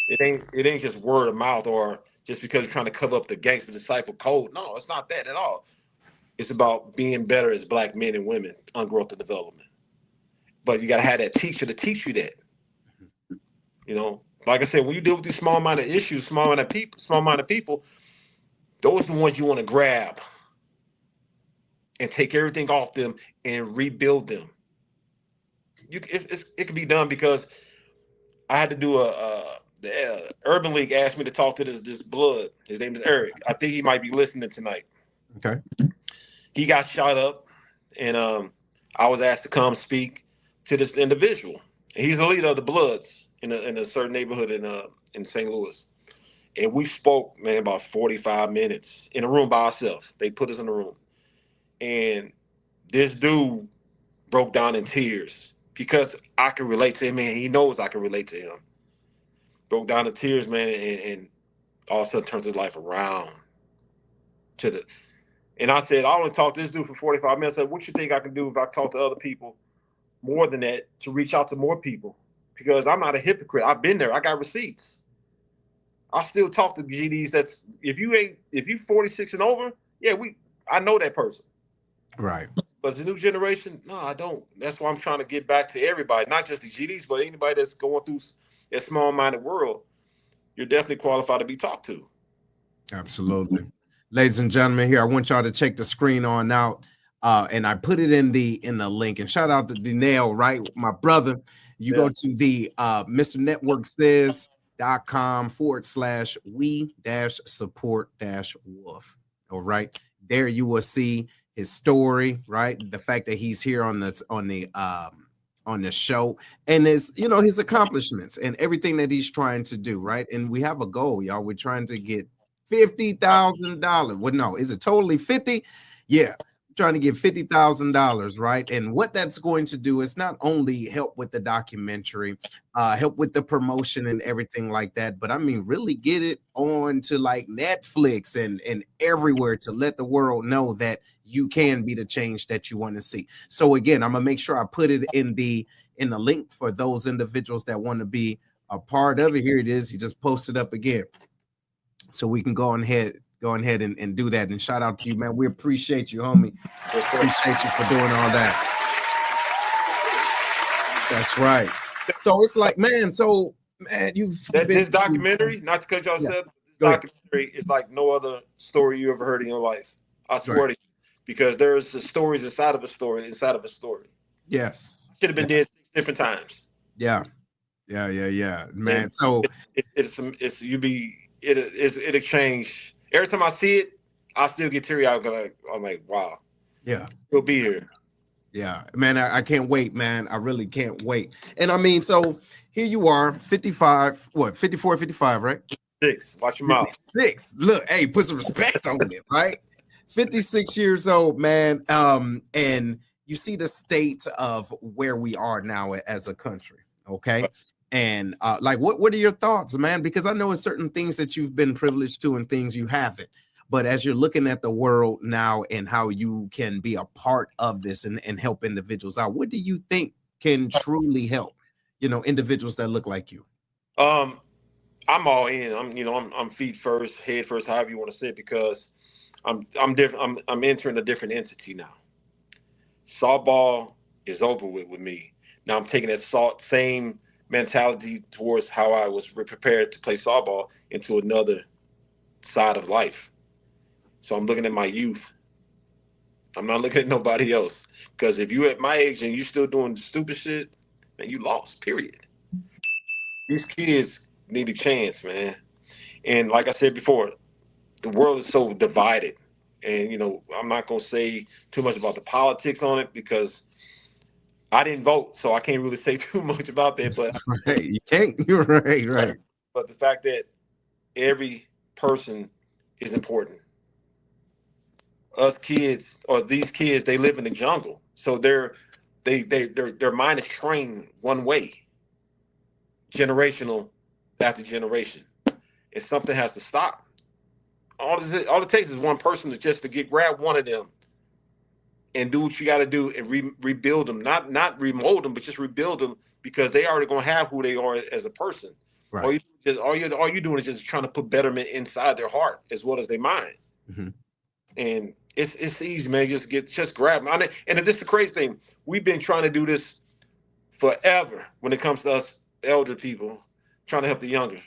It ain't just word of mouth or just because you're trying to cover up the gangster disciple code. No, it's not that at all. It's about being better as Black men and women on growth and development. But you got to have that teacher to teach you that. Like I said, when you deal with these small-minded issues, small-minded people, those are the ones you want to grab and take everything off them and rebuild them. It can be done because I had to do the Urban League asked me to talk to this blood. His name is Eric. I think he might be listening tonight. Okay. He got shot up, and I was asked to come speak to this individual. And he's the leader of the Bloods in a certain neighborhood in St. Louis. And we spoke, man, about 45 minutes in a room by ourselves. They put us in a room. And this dude broke down in tears because I can relate to him, and he knows I can relate to him. Broke down in tears, man, and all of a sudden turns his life around. And I said, I only talked to this dude for 45 minutes. I said, what you think I can do if I talk to other people more than that to reach out to more people? Because I'm not a hypocrite. I've been there. I got receipts. I still talk to GDs that's if you 46 and over, I know that person. Right. But the new generation, no, I don't. That's why I'm trying to get back to everybody, not just the GDs, but anybody that's going through a small-minded world. You're definitely qualified to be talked to. Absolutely. Ladies and gentlemen, here I want y'all to check the screen on out. And I put it in the link. And shout out to Denell, right? My brother. You go to the MrNetworkSays.com/we-support-wolf. All right. There you will see his story, right? The fact that he's here on the show and his accomplishments and everything that he's trying to do, right? And we have a goal, y'all. We're trying to get $50,000. Well, no, is it totally 50? Yeah. Trying to get $50,000, right? And what that's going to do is not only help with the documentary, help with the promotion and everything like that, but I mean, really get it on to like Netflix and everywhere to let the world know that you can be the change that you want to see. So again, I'm gonna make sure I put it in the link for those individuals that want to be a part of it. Here it is. He just posted up again, so we can go ahead and do that. And shout out to you, man. We appreciate you, homie. Appreciate you for doing all that. That's right. So it's like, man, this documentary, not because y'all said this documentary is like no other story you ever heard in your life. I swear to you, because there's the stories inside of a story. Yes. Should have been dead 6 different times. Yeah, man. And so it'll change. Every time I see it, I still get teary-eyed because I'm like, wow. Yeah. He'll be here. Yeah, man, I can't wait, man. I really can't wait. And I mean, so here you are, 55, 54, 55, right? 6. Watch your mouth. 6. Look, hey, put some respect on it, right? 56 years old, man. And you see the state of where we are now as a country, okay? And like, what are your thoughts, man? Because I know it's certain things that you've been privileged to and things you haven't. But as you're looking at the world now and how you can be a part of this and help individuals out, what do you think can truly help, individuals that look like you? I'm all in. I'm feet first, head first, however you want to say it, because I'm different. I'm entering a different entity now. Softball is over with me. Now I'm taking that same mentality towards how I was prepared to play softball into another side of life. So I'm looking at my youth. I'm not looking at nobody else. Because if you at my age and you still doing stupid shit, man, you lost, period. These kids need a chance, man. And like I said before, the world is so divided. And, I'm not going to say too much about the politics on it because I didn't vote, so I can't really say too much about that. But Right, you can't. You're right. But the fact that every person is important. Us kids, or these kids, they live in the jungle, so their mind is trained one way, generational after generation, and something has to stop. All it takes is one person to grab one of them and do what you got to do and rebuild them, not remold them, but just rebuild them, because they already gonna have who they are as a person. Right. All you doing is just trying to put betterment inside their heart as well as their mind. Mm-hmm. And it's easy, man. Just grab them. And this is the crazy thing. We've been trying to do this forever when it comes to us elder people trying to help the younger.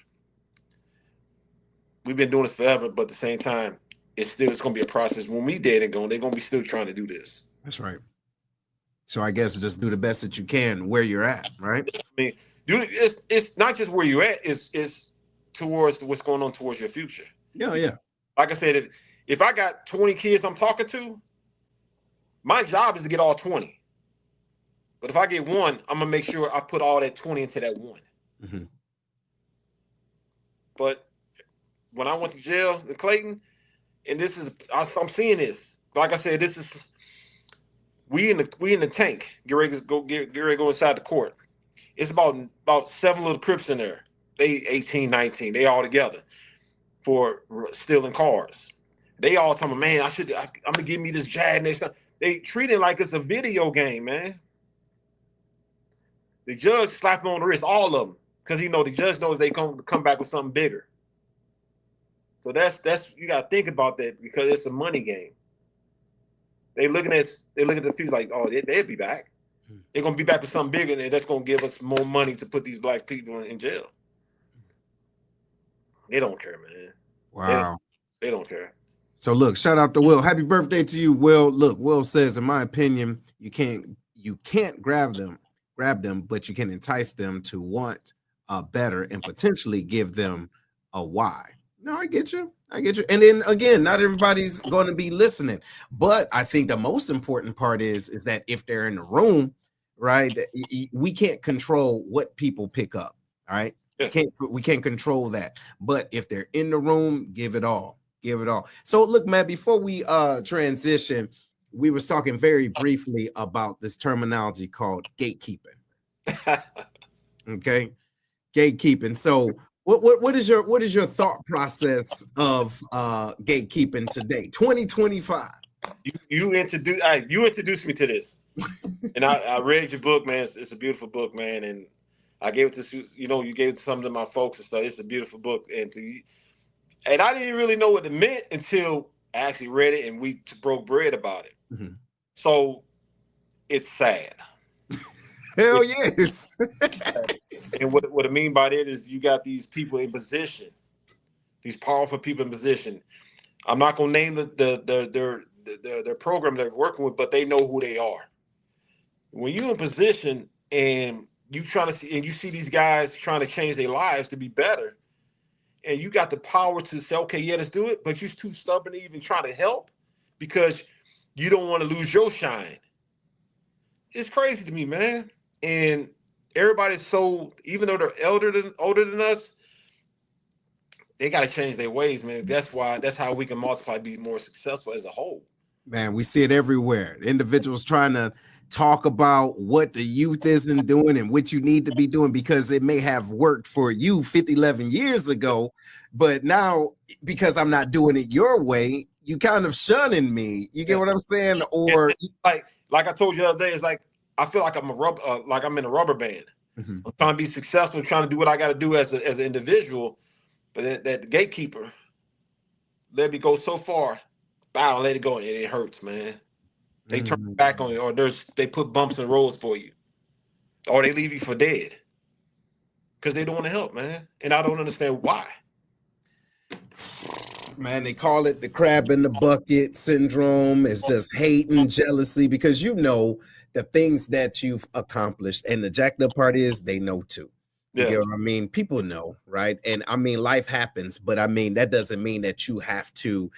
We've been doing this forever, but at the same time, it's going to be a process. When we dead and gone, they're going to be still trying to do this. That's right. So I guess just do the best that you can where you're at, right? I mean, it's not just where you're at. It's towards what's going on towards your future. Yeah. Like I said, if I got 20 kids I'm talking to, my job is to get all 20. But if I get one, I'm going to make sure I put all that 20 into that one. Mm-hmm. But when I went to jail in Clayton, and I'm seeing this. Like I said, we in the tank. Get ready to go inside the court. It's about 7 little Crips in there. They 18, 19. They all together for stealing cars. They all talking, man, I'm gonna give me this Jag next time. They treat it like it's a video game, man. The judge slapped them on the wrist, all of them, because the judge knows they come back with something bigger. So that's you gotta think about that, because it's a money game. They looking at the future like, oh, they'll be back. They're gonna be back with something bigger, and that's gonna give us more money to put these black people in jail. They don't care, man. Wow. They don't care. So look, shout out to Will. Happy birthday to you, Will. Look, Will says, in my opinion, you can't grab them, but you can entice them to want better and potentially give them a why. No, I get you. And then again, not everybody's going to be listening, but I think the most important part is that if they're in the room, right, we can't control what people pick up. All right. Yeah. We can't control that. But if they're in the room, give it all. So look, man, before we transition, we was talking very briefly about this terminology called gatekeeping. Okay. Gatekeeping. So what is your thought process of gatekeeping today, 2025? You introduced me to this, and I read your book, man. It's a beautiful book, man, and I gave it to you gave it to some of my folks and stuff. It's a beautiful book, and I didn't really know what it meant until I actually read it and we broke bread about it. Mm-hmm. So it's sad. Hell yes. And what I mean by that is you got these people in position, these powerful people in position. I'm not gonna name their program they're working with, but they know who they are. When you're in position and you see these guys trying to change their lives to be better, and you got the power to say, okay, yeah, let's do it, but you're too stubborn to even try to help because you don't want to lose your shine. It's crazy to me, man. And everybody's even though they're older than us, they got to change their ways, man. That's how we can multiply, be more successful as a whole. Man, we see it everywhere. Individuals trying to talk about what the youth isn't doing and what you need to be doing because it may have worked for you 11 years ago, but now because I'm not doing it your way, you kind of shunning me. You get what I'm saying? Or like I told you the other day, it's like I feel like I'm in a rubber band. Mm-hmm. I'm trying to be successful, trying to do what I got to do as an individual, but that gatekeeper let me go so far, bow, let it go, and it hurts, man. They turn back on you, or they put bumps in the roads for you, or they leave you for dead because they don't want to help, man. And I don't understand why. Man, they call it the crab in the bucket syndrome. It's just hate and jealousy because the things that you've accomplished, and the jacked up part is they know too. You Yeah, get what I mean? People know, right? And I mean, life happens, but I mean, that doesn't mean that you have to,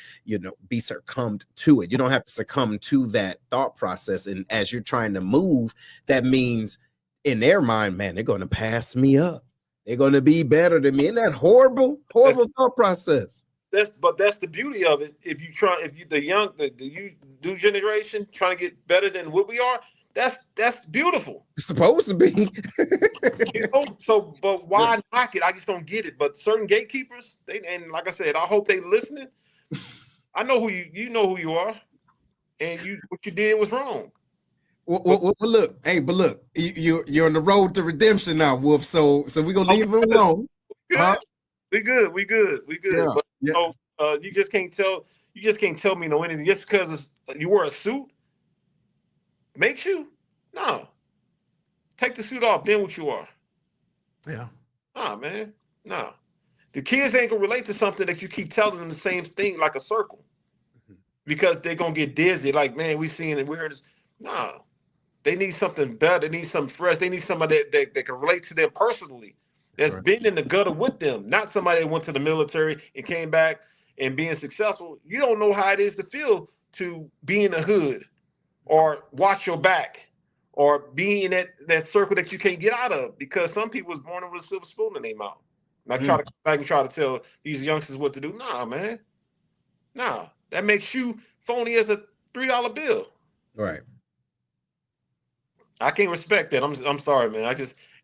be succumbed to it. You don't have to succumb to that thought process. And as you're trying to move, that means in their mind, man, they're going to pass me up. They're going to be better than me. Isn't that horrible, that's horrible thought process? that's the beauty of it. If you the you new generation trying to get better than what we are, that's beautiful. It's supposed to be. So but why knock it? I just don't get it. But certain gatekeepers, and like I said, I hope they listening. I know who you know who you are, and what you did was wrong. Well, look, hey, but look, you're on the road to redemption now, Wolf. So we're gonna leave him alone. Huh? We good. Yeah, But yeah. you just can't tell me no anything just because you wear a suit makes you no. Take the suit off, then what you are. Yeah. Nah, man. Nah. The kids ain't gonna relate to something that you keep telling them the same thing like a circle. Because they're gonna get dizzy. Like, man, we seeing it, we heard this. Nah. They need something better. They need something fresh. They need somebody that can relate to them personally. That's Right. been in the gutter with them, not somebody that went to the military and came back and being successful. You don't know how it is to feel to be in the hood or watch your back or be in that circle that you can't get out of because some people was born with a silver spoon in their mouth. And I try to come back and try to tell these youngsters what to do. Nah, man. Nah. That makes you phony as a $3 bill. Right. I can't respect that. I'm sorry, man.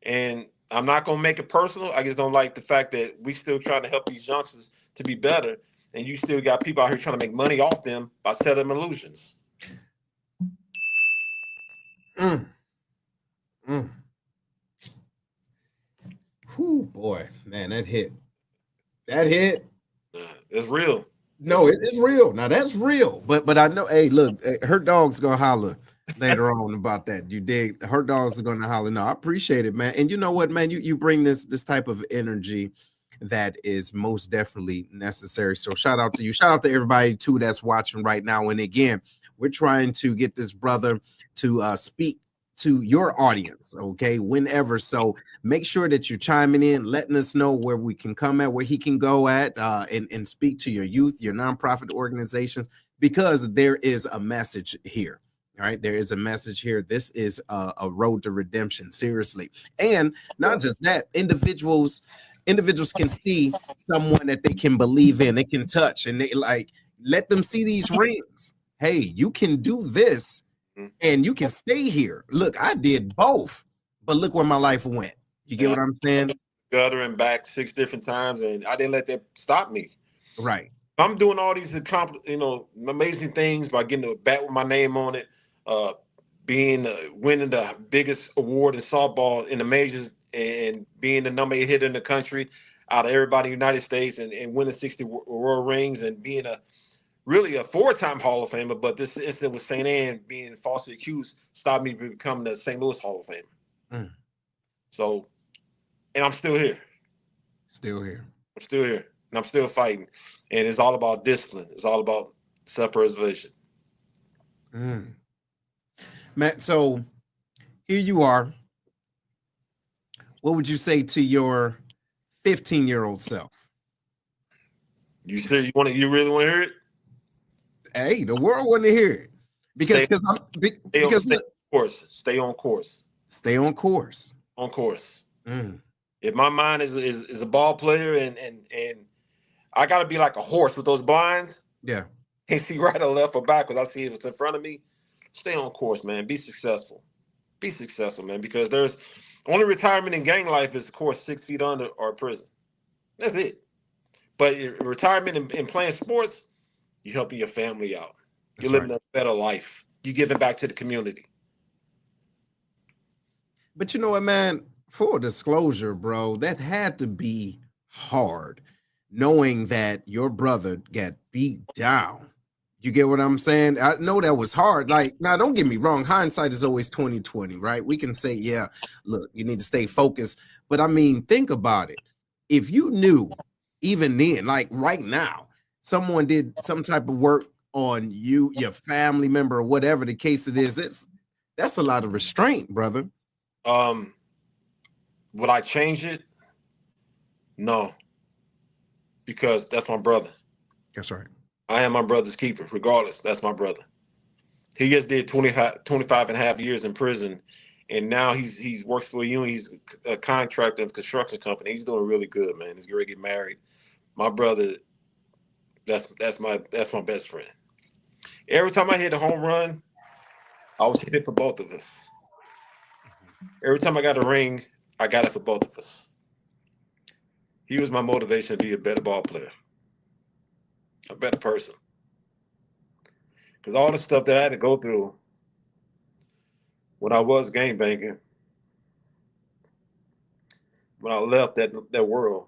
And I'm not gonna make it personal. I just don't like the fact that we still trying to help these youngsters to be better, and you still got people out here trying to make money off them by selling them illusions. Whew, boy, man, that hit. That hit. It's real. No, it's real. Now that's real. But I know, hey, look, her dog's gonna holler later on about that. You dig? Her dogs are gonna holler. No, I appreciate it, man. And you know what, man? You bring this type of energy that is most definitely necessary. So shout out to you. Shout out to everybody too that's watching right now. And again, we're trying to get this brother to speak to your audience, okay, whenever. So make sure that you're chiming in, letting us know where we can come at, where he can go at, and speak to your youth, your nonprofit organizations, because there is a message here. All right, there is a message here. This is a road to redemption, seriously. And not just that, individuals can see someone that they can believe in, they can touch, and they let them see these rings. Hey, you can do this and you can stay here. Look, I did both, but look where my life went. You get what I'm saying? Gutter and back 6 different times, and I didn't let that stop me. Right. I'm doing all these amazing things by getting a bat with my name on it, winning the biggest award in softball in the majors, and being the number 8 hitter in the country out of everybody in the United States, and winning 60 Royal Rings, and being really a 4-time Hall of Famer. But this incident with St. Anne being falsely accused stopped me from becoming the St. Louis Hall of Famer. So, and I'm still here. Still here. I'm still here. And I'm still fighting. And it's all about discipline. It's all about self-preservation. Matt, so here you are. What would you say to your 15-year-old self? You said you really want to hear it? Hey, the world want to hear it. Because stay on course. Stay on course. On course. If my mind is a ball player and I got to be like a horse with those blinds. Yeah. Can't see right or left or backwards. I see if it's in front of me. Stay on course, man. Be successful. Be successful, man. Because there's only retirement in gang life is, of course, 6 feet under or prison. That's it. But retirement in playing sports, you're helping your family out. You're living a better life. You're giving back to the community. But you know what, man? Full disclosure, bro, that had to be hard, knowing that your brother got beat down. You get what I'm saying? I know that was hard. Like, now, don't get me wrong. Hindsight is always 20/20, right? We can say, yeah, look, you need to stay focused. But I mean, think about it. If you knew even then, like right now, someone did some type of work on you, your family member, or whatever the case it is, that's a lot of restraint, brother. Would I change it? No, because that's my brother. That's right. I am my brother's keeper, regardless. That's my brother. He just did 25 and a half years in prison, and now he's works for a union. He's a contractor of a construction company. He's doing really good, man. He's going to get married. My brother, that's my best friend. Every time I hit a home run, I was hitting for both of us. Every time I got a ring, I got it for both of us. He was my motivation to be a better ball player, a better person. Because all the stuff that I had to go through when I was game banking, when I left that world,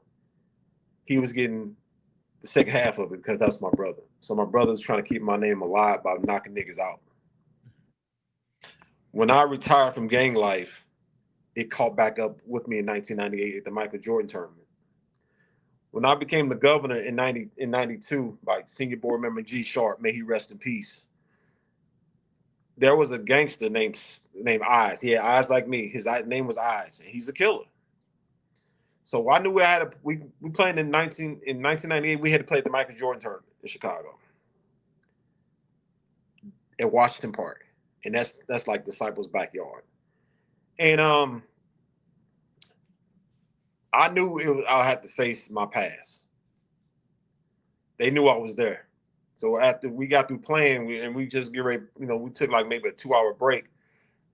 he was getting the second half of it because that's my brother. So my brother's trying to keep my name alive by knocking niggas out. When I retired from gang life, it caught back up with me in 1998 at the Michael Jordan tournament. When I became the governor in 92 by senior board member G. Sharp, may he rest in peace, there was a gangster named Eyes. He had eyes like me. His name was Eyes, and he's a killer. So I knew we played in 1998. We had to play at the Michael Jordan tournament in Chicago at Washington Park, and that's like Disciples' backyard. And I knew I had to face my past. They knew I was there. So after we got through playing, we just get ready, we took like maybe a 2-hour break.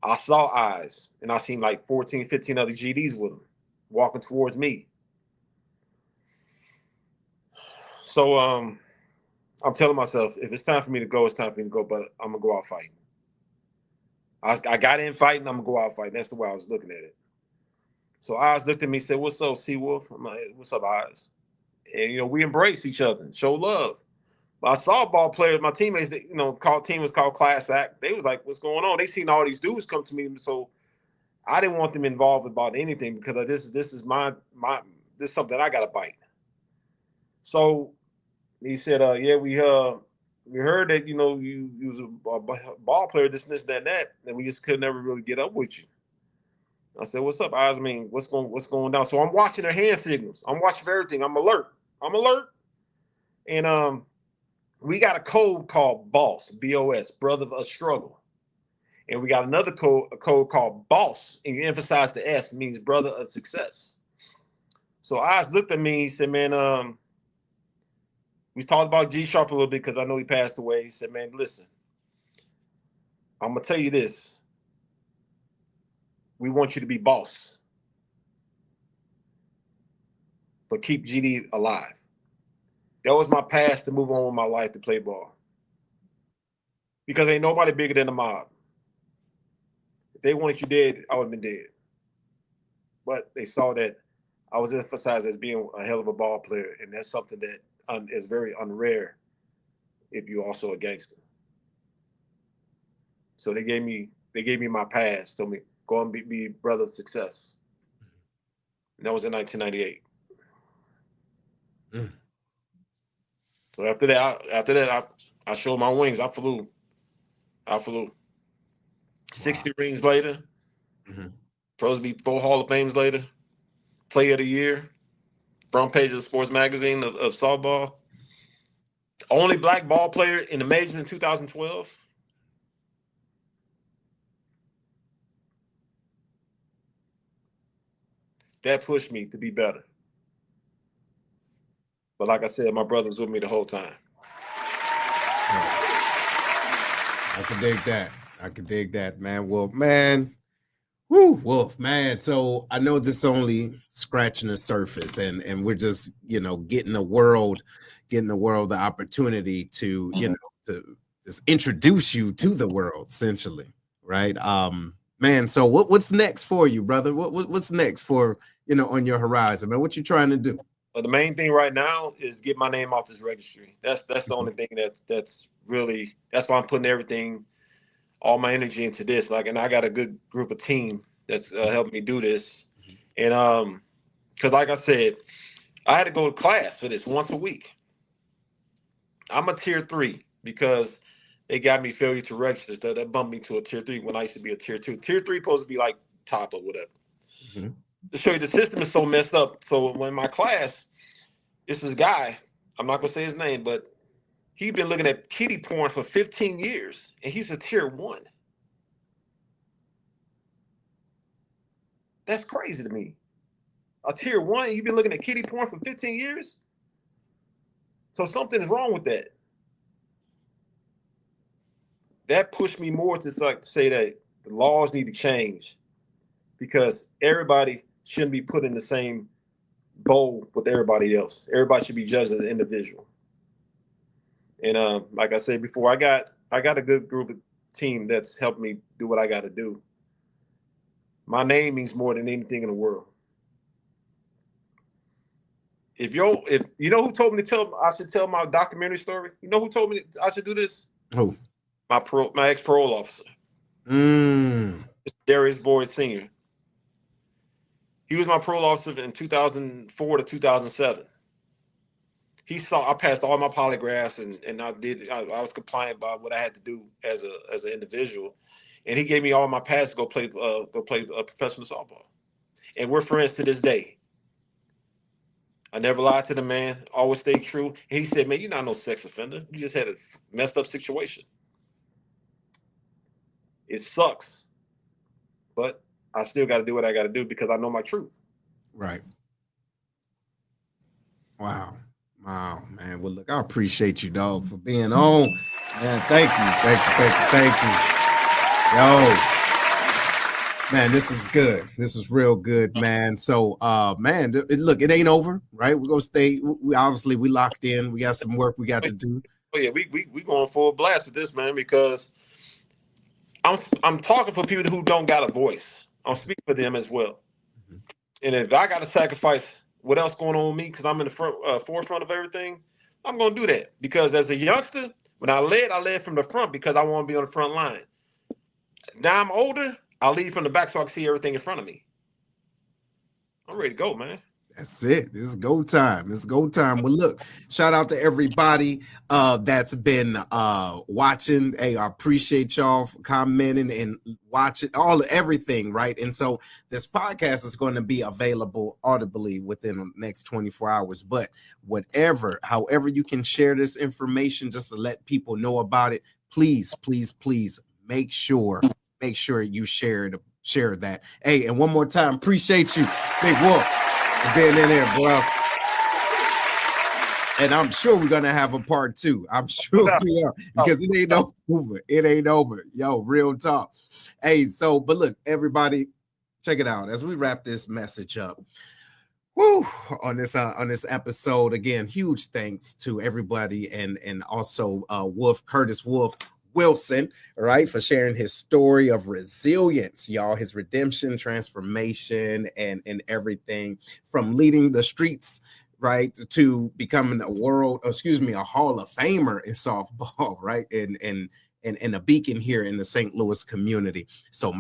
I saw Eyes, and I seen like 14, 15 other GDs with him walking towards me. So I'm telling myself, if it's time for me to go, it's time for me to go, but I'm going to go out fighting. I got in fighting, I'm going to go out fighting. That's the way I was looking at it. So Eyes looked at me and said, "What's up, Seawolf?" I'm like, "What's up, Eyes?" And, we embrace each other and show love. But I saw ball players, my teammates, that, team was called Class Act. They was like, "What's going on?" They seen all these dudes come to me. So I didn't want them involved about anything because this is my this is something I got to bite. So he said, "Yeah, we heard that, you was a ball player, this, that, and we just could never really get up with you." I said, "What's up, Eyes? I mean, what's going down?" So I'm watching their hand signals. I'm watching everything. I'm alert. And we got a code called BOSS, B-O-S, Brother of Struggle. And we got another code called BOSS, and you emphasize the S, means Brother of Success. So Eyes looked at me. He said, "Man, we talked about G Sharp a little bit because I know he passed away." He said, "Man, listen, I'm going to tell you this. We want you to be boss, but keep GD alive." That was my path to move on with my life to play ball. Because ain't nobody bigger than the mob. If they wanted you dead, I would have been dead. But they saw that I was emphasized as being a hell of a ball player, and that's something that is very unrare if you're also a gangster. So they gave me my pass, told me, "Go and be Brother of Success." And that was in 1998. Mm. So after that, I showed my wings. I flew. 60 rings later, supposed to be 4 Hall of Fames later, Player of the Year, front page of the sports magazine of softball. Only black ball player in the majors in 2012. That pushed me to be better. But like I said, my brother's with me the whole time. I can dig that, man. Well, man, Wolf, man. So I know this is only scratching the surface, and we're just, getting the world the opportunity to, to just introduce you to the world, essentially, right? Man. So what's next for you, brother? What's next for, on your horizon, man? What you trying to do? But the main thing right now is get my name off this registry. That's the only thing that's why I'm putting all my energy into this. And I got a good group of team that's helping me do this. And because like I said, I had to go to class for this once a week. I'm a tier 3 because they got me failure to register. So that bumped me to a tier 3 when I used to be a tier 2. Tier 3 supposed to be like top or whatever. to show you the system is so messed up. So when my class, it's this guy, I'm not gonna say his name, but he's been looking at kiddie porn for 15 years, and he's a tier 1. That's crazy to me. A tier 1, you've been looking at kiddie porn for 15 years? So something is wrong with that. That pushed me more to say that the laws need to change, because everybody shouldn't be put in the same bowl with everybody else. Everybody should be judged as an individual. And like I said before, I got a good group of team that's helped me do what I got to do. My name means more than anything in the world. If you know who told me I should tell my documentary story? You know who told me I should do this? Who? My ex-parole officer. Darius Boyd Sr. He was my parole officer in 2004 to 2007. He saw I passed all my polygraphs and I was compliant by what I had to do as an individual, and he gave me all my passes to go play professional softball, and we're friends to this day. I never lied to the man, always stayed true. And he said, "Man, you're not no sex offender. You just had a messed up situation. It sucks, but I still got to do what I got to do because I know my truth." Right. Wow, man. Well, look, I appreciate you, dog, for being on. Man, thank you. Yo, man, this is good. This is real good, man. So, man, look, it ain't over, right? We're gonna stay. We obviously locked in. We got some work we got to do. Oh yeah, we going full blast with this, man, because I'm talking for people who don't got a voice. I'm speaking for them as well. Mm-hmm. And if I got to sacrifice what else going on with me because I'm in the forefront of everything, I'm going to do that. Because as a youngster, when I led from the front because I want to be on the front line. Now I'm older, I lead from the back so I can see everything in front of me. I'm ready to go, man. That's it. This is go time. Well, look, shout out to everybody that's been watching. Hey, I appreciate y'all for commenting and watching everything, right? And so this podcast is going to be available audibly within the next 24 hours. But however you can share this information just to let people know about it, please make sure you share that. Hey, and one more time, appreciate you, Big Wolf, being in there, bro. And I'm sure we're gonna have a part 2. I'm sure we are, because it ain't over. Yo, real talk. Hey, but look, everybody, check it out as we wrap this message up. Woo, on this episode. Again, huge thanks to everybody and also Curtis Wilson, all right, for sharing his story of resilience, y'all, his redemption, transformation, and everything from leading the streets, right, to becoming a Hall of Famer in softball, right, and a beacon here in the St. Louis community. So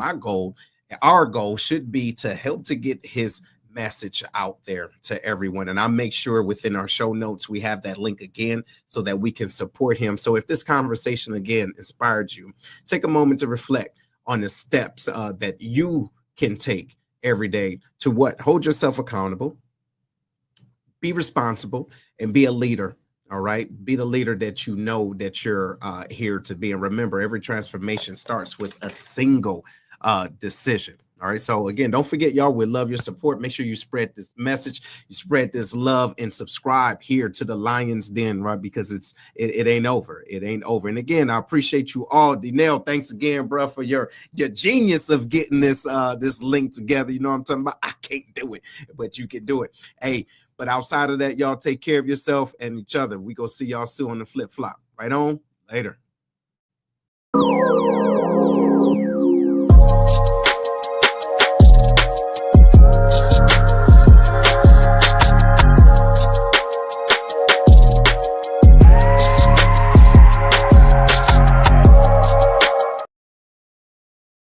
our goal should be to help to get his message out there to everyone, and I'll make sure within our show notes we have that link again so that we can support him. So if this conversation again inspired you, take a moment to reflect on the steps that you can take every day to hold yourself accountable, be responsible, and be a leader. All right, be the leader that you know that you're here to be. And remember, every transformation starts with a single decision. All right. So again, don't forget, y'all, we love your support. Make sure you spread this message, you spread this love, and subscribe here to the Lion's Den, right? Because it ain't over. It ain't over. And again, I appreciate you all. Denell, thanks again, bro, for your genius of getting this link together. You know what I'm talking about? I can't do it, but you can do it. Hey, but outside of that, y'all take care of yourself and each other. We go see y'all soon on the flip flop. Right on. Later.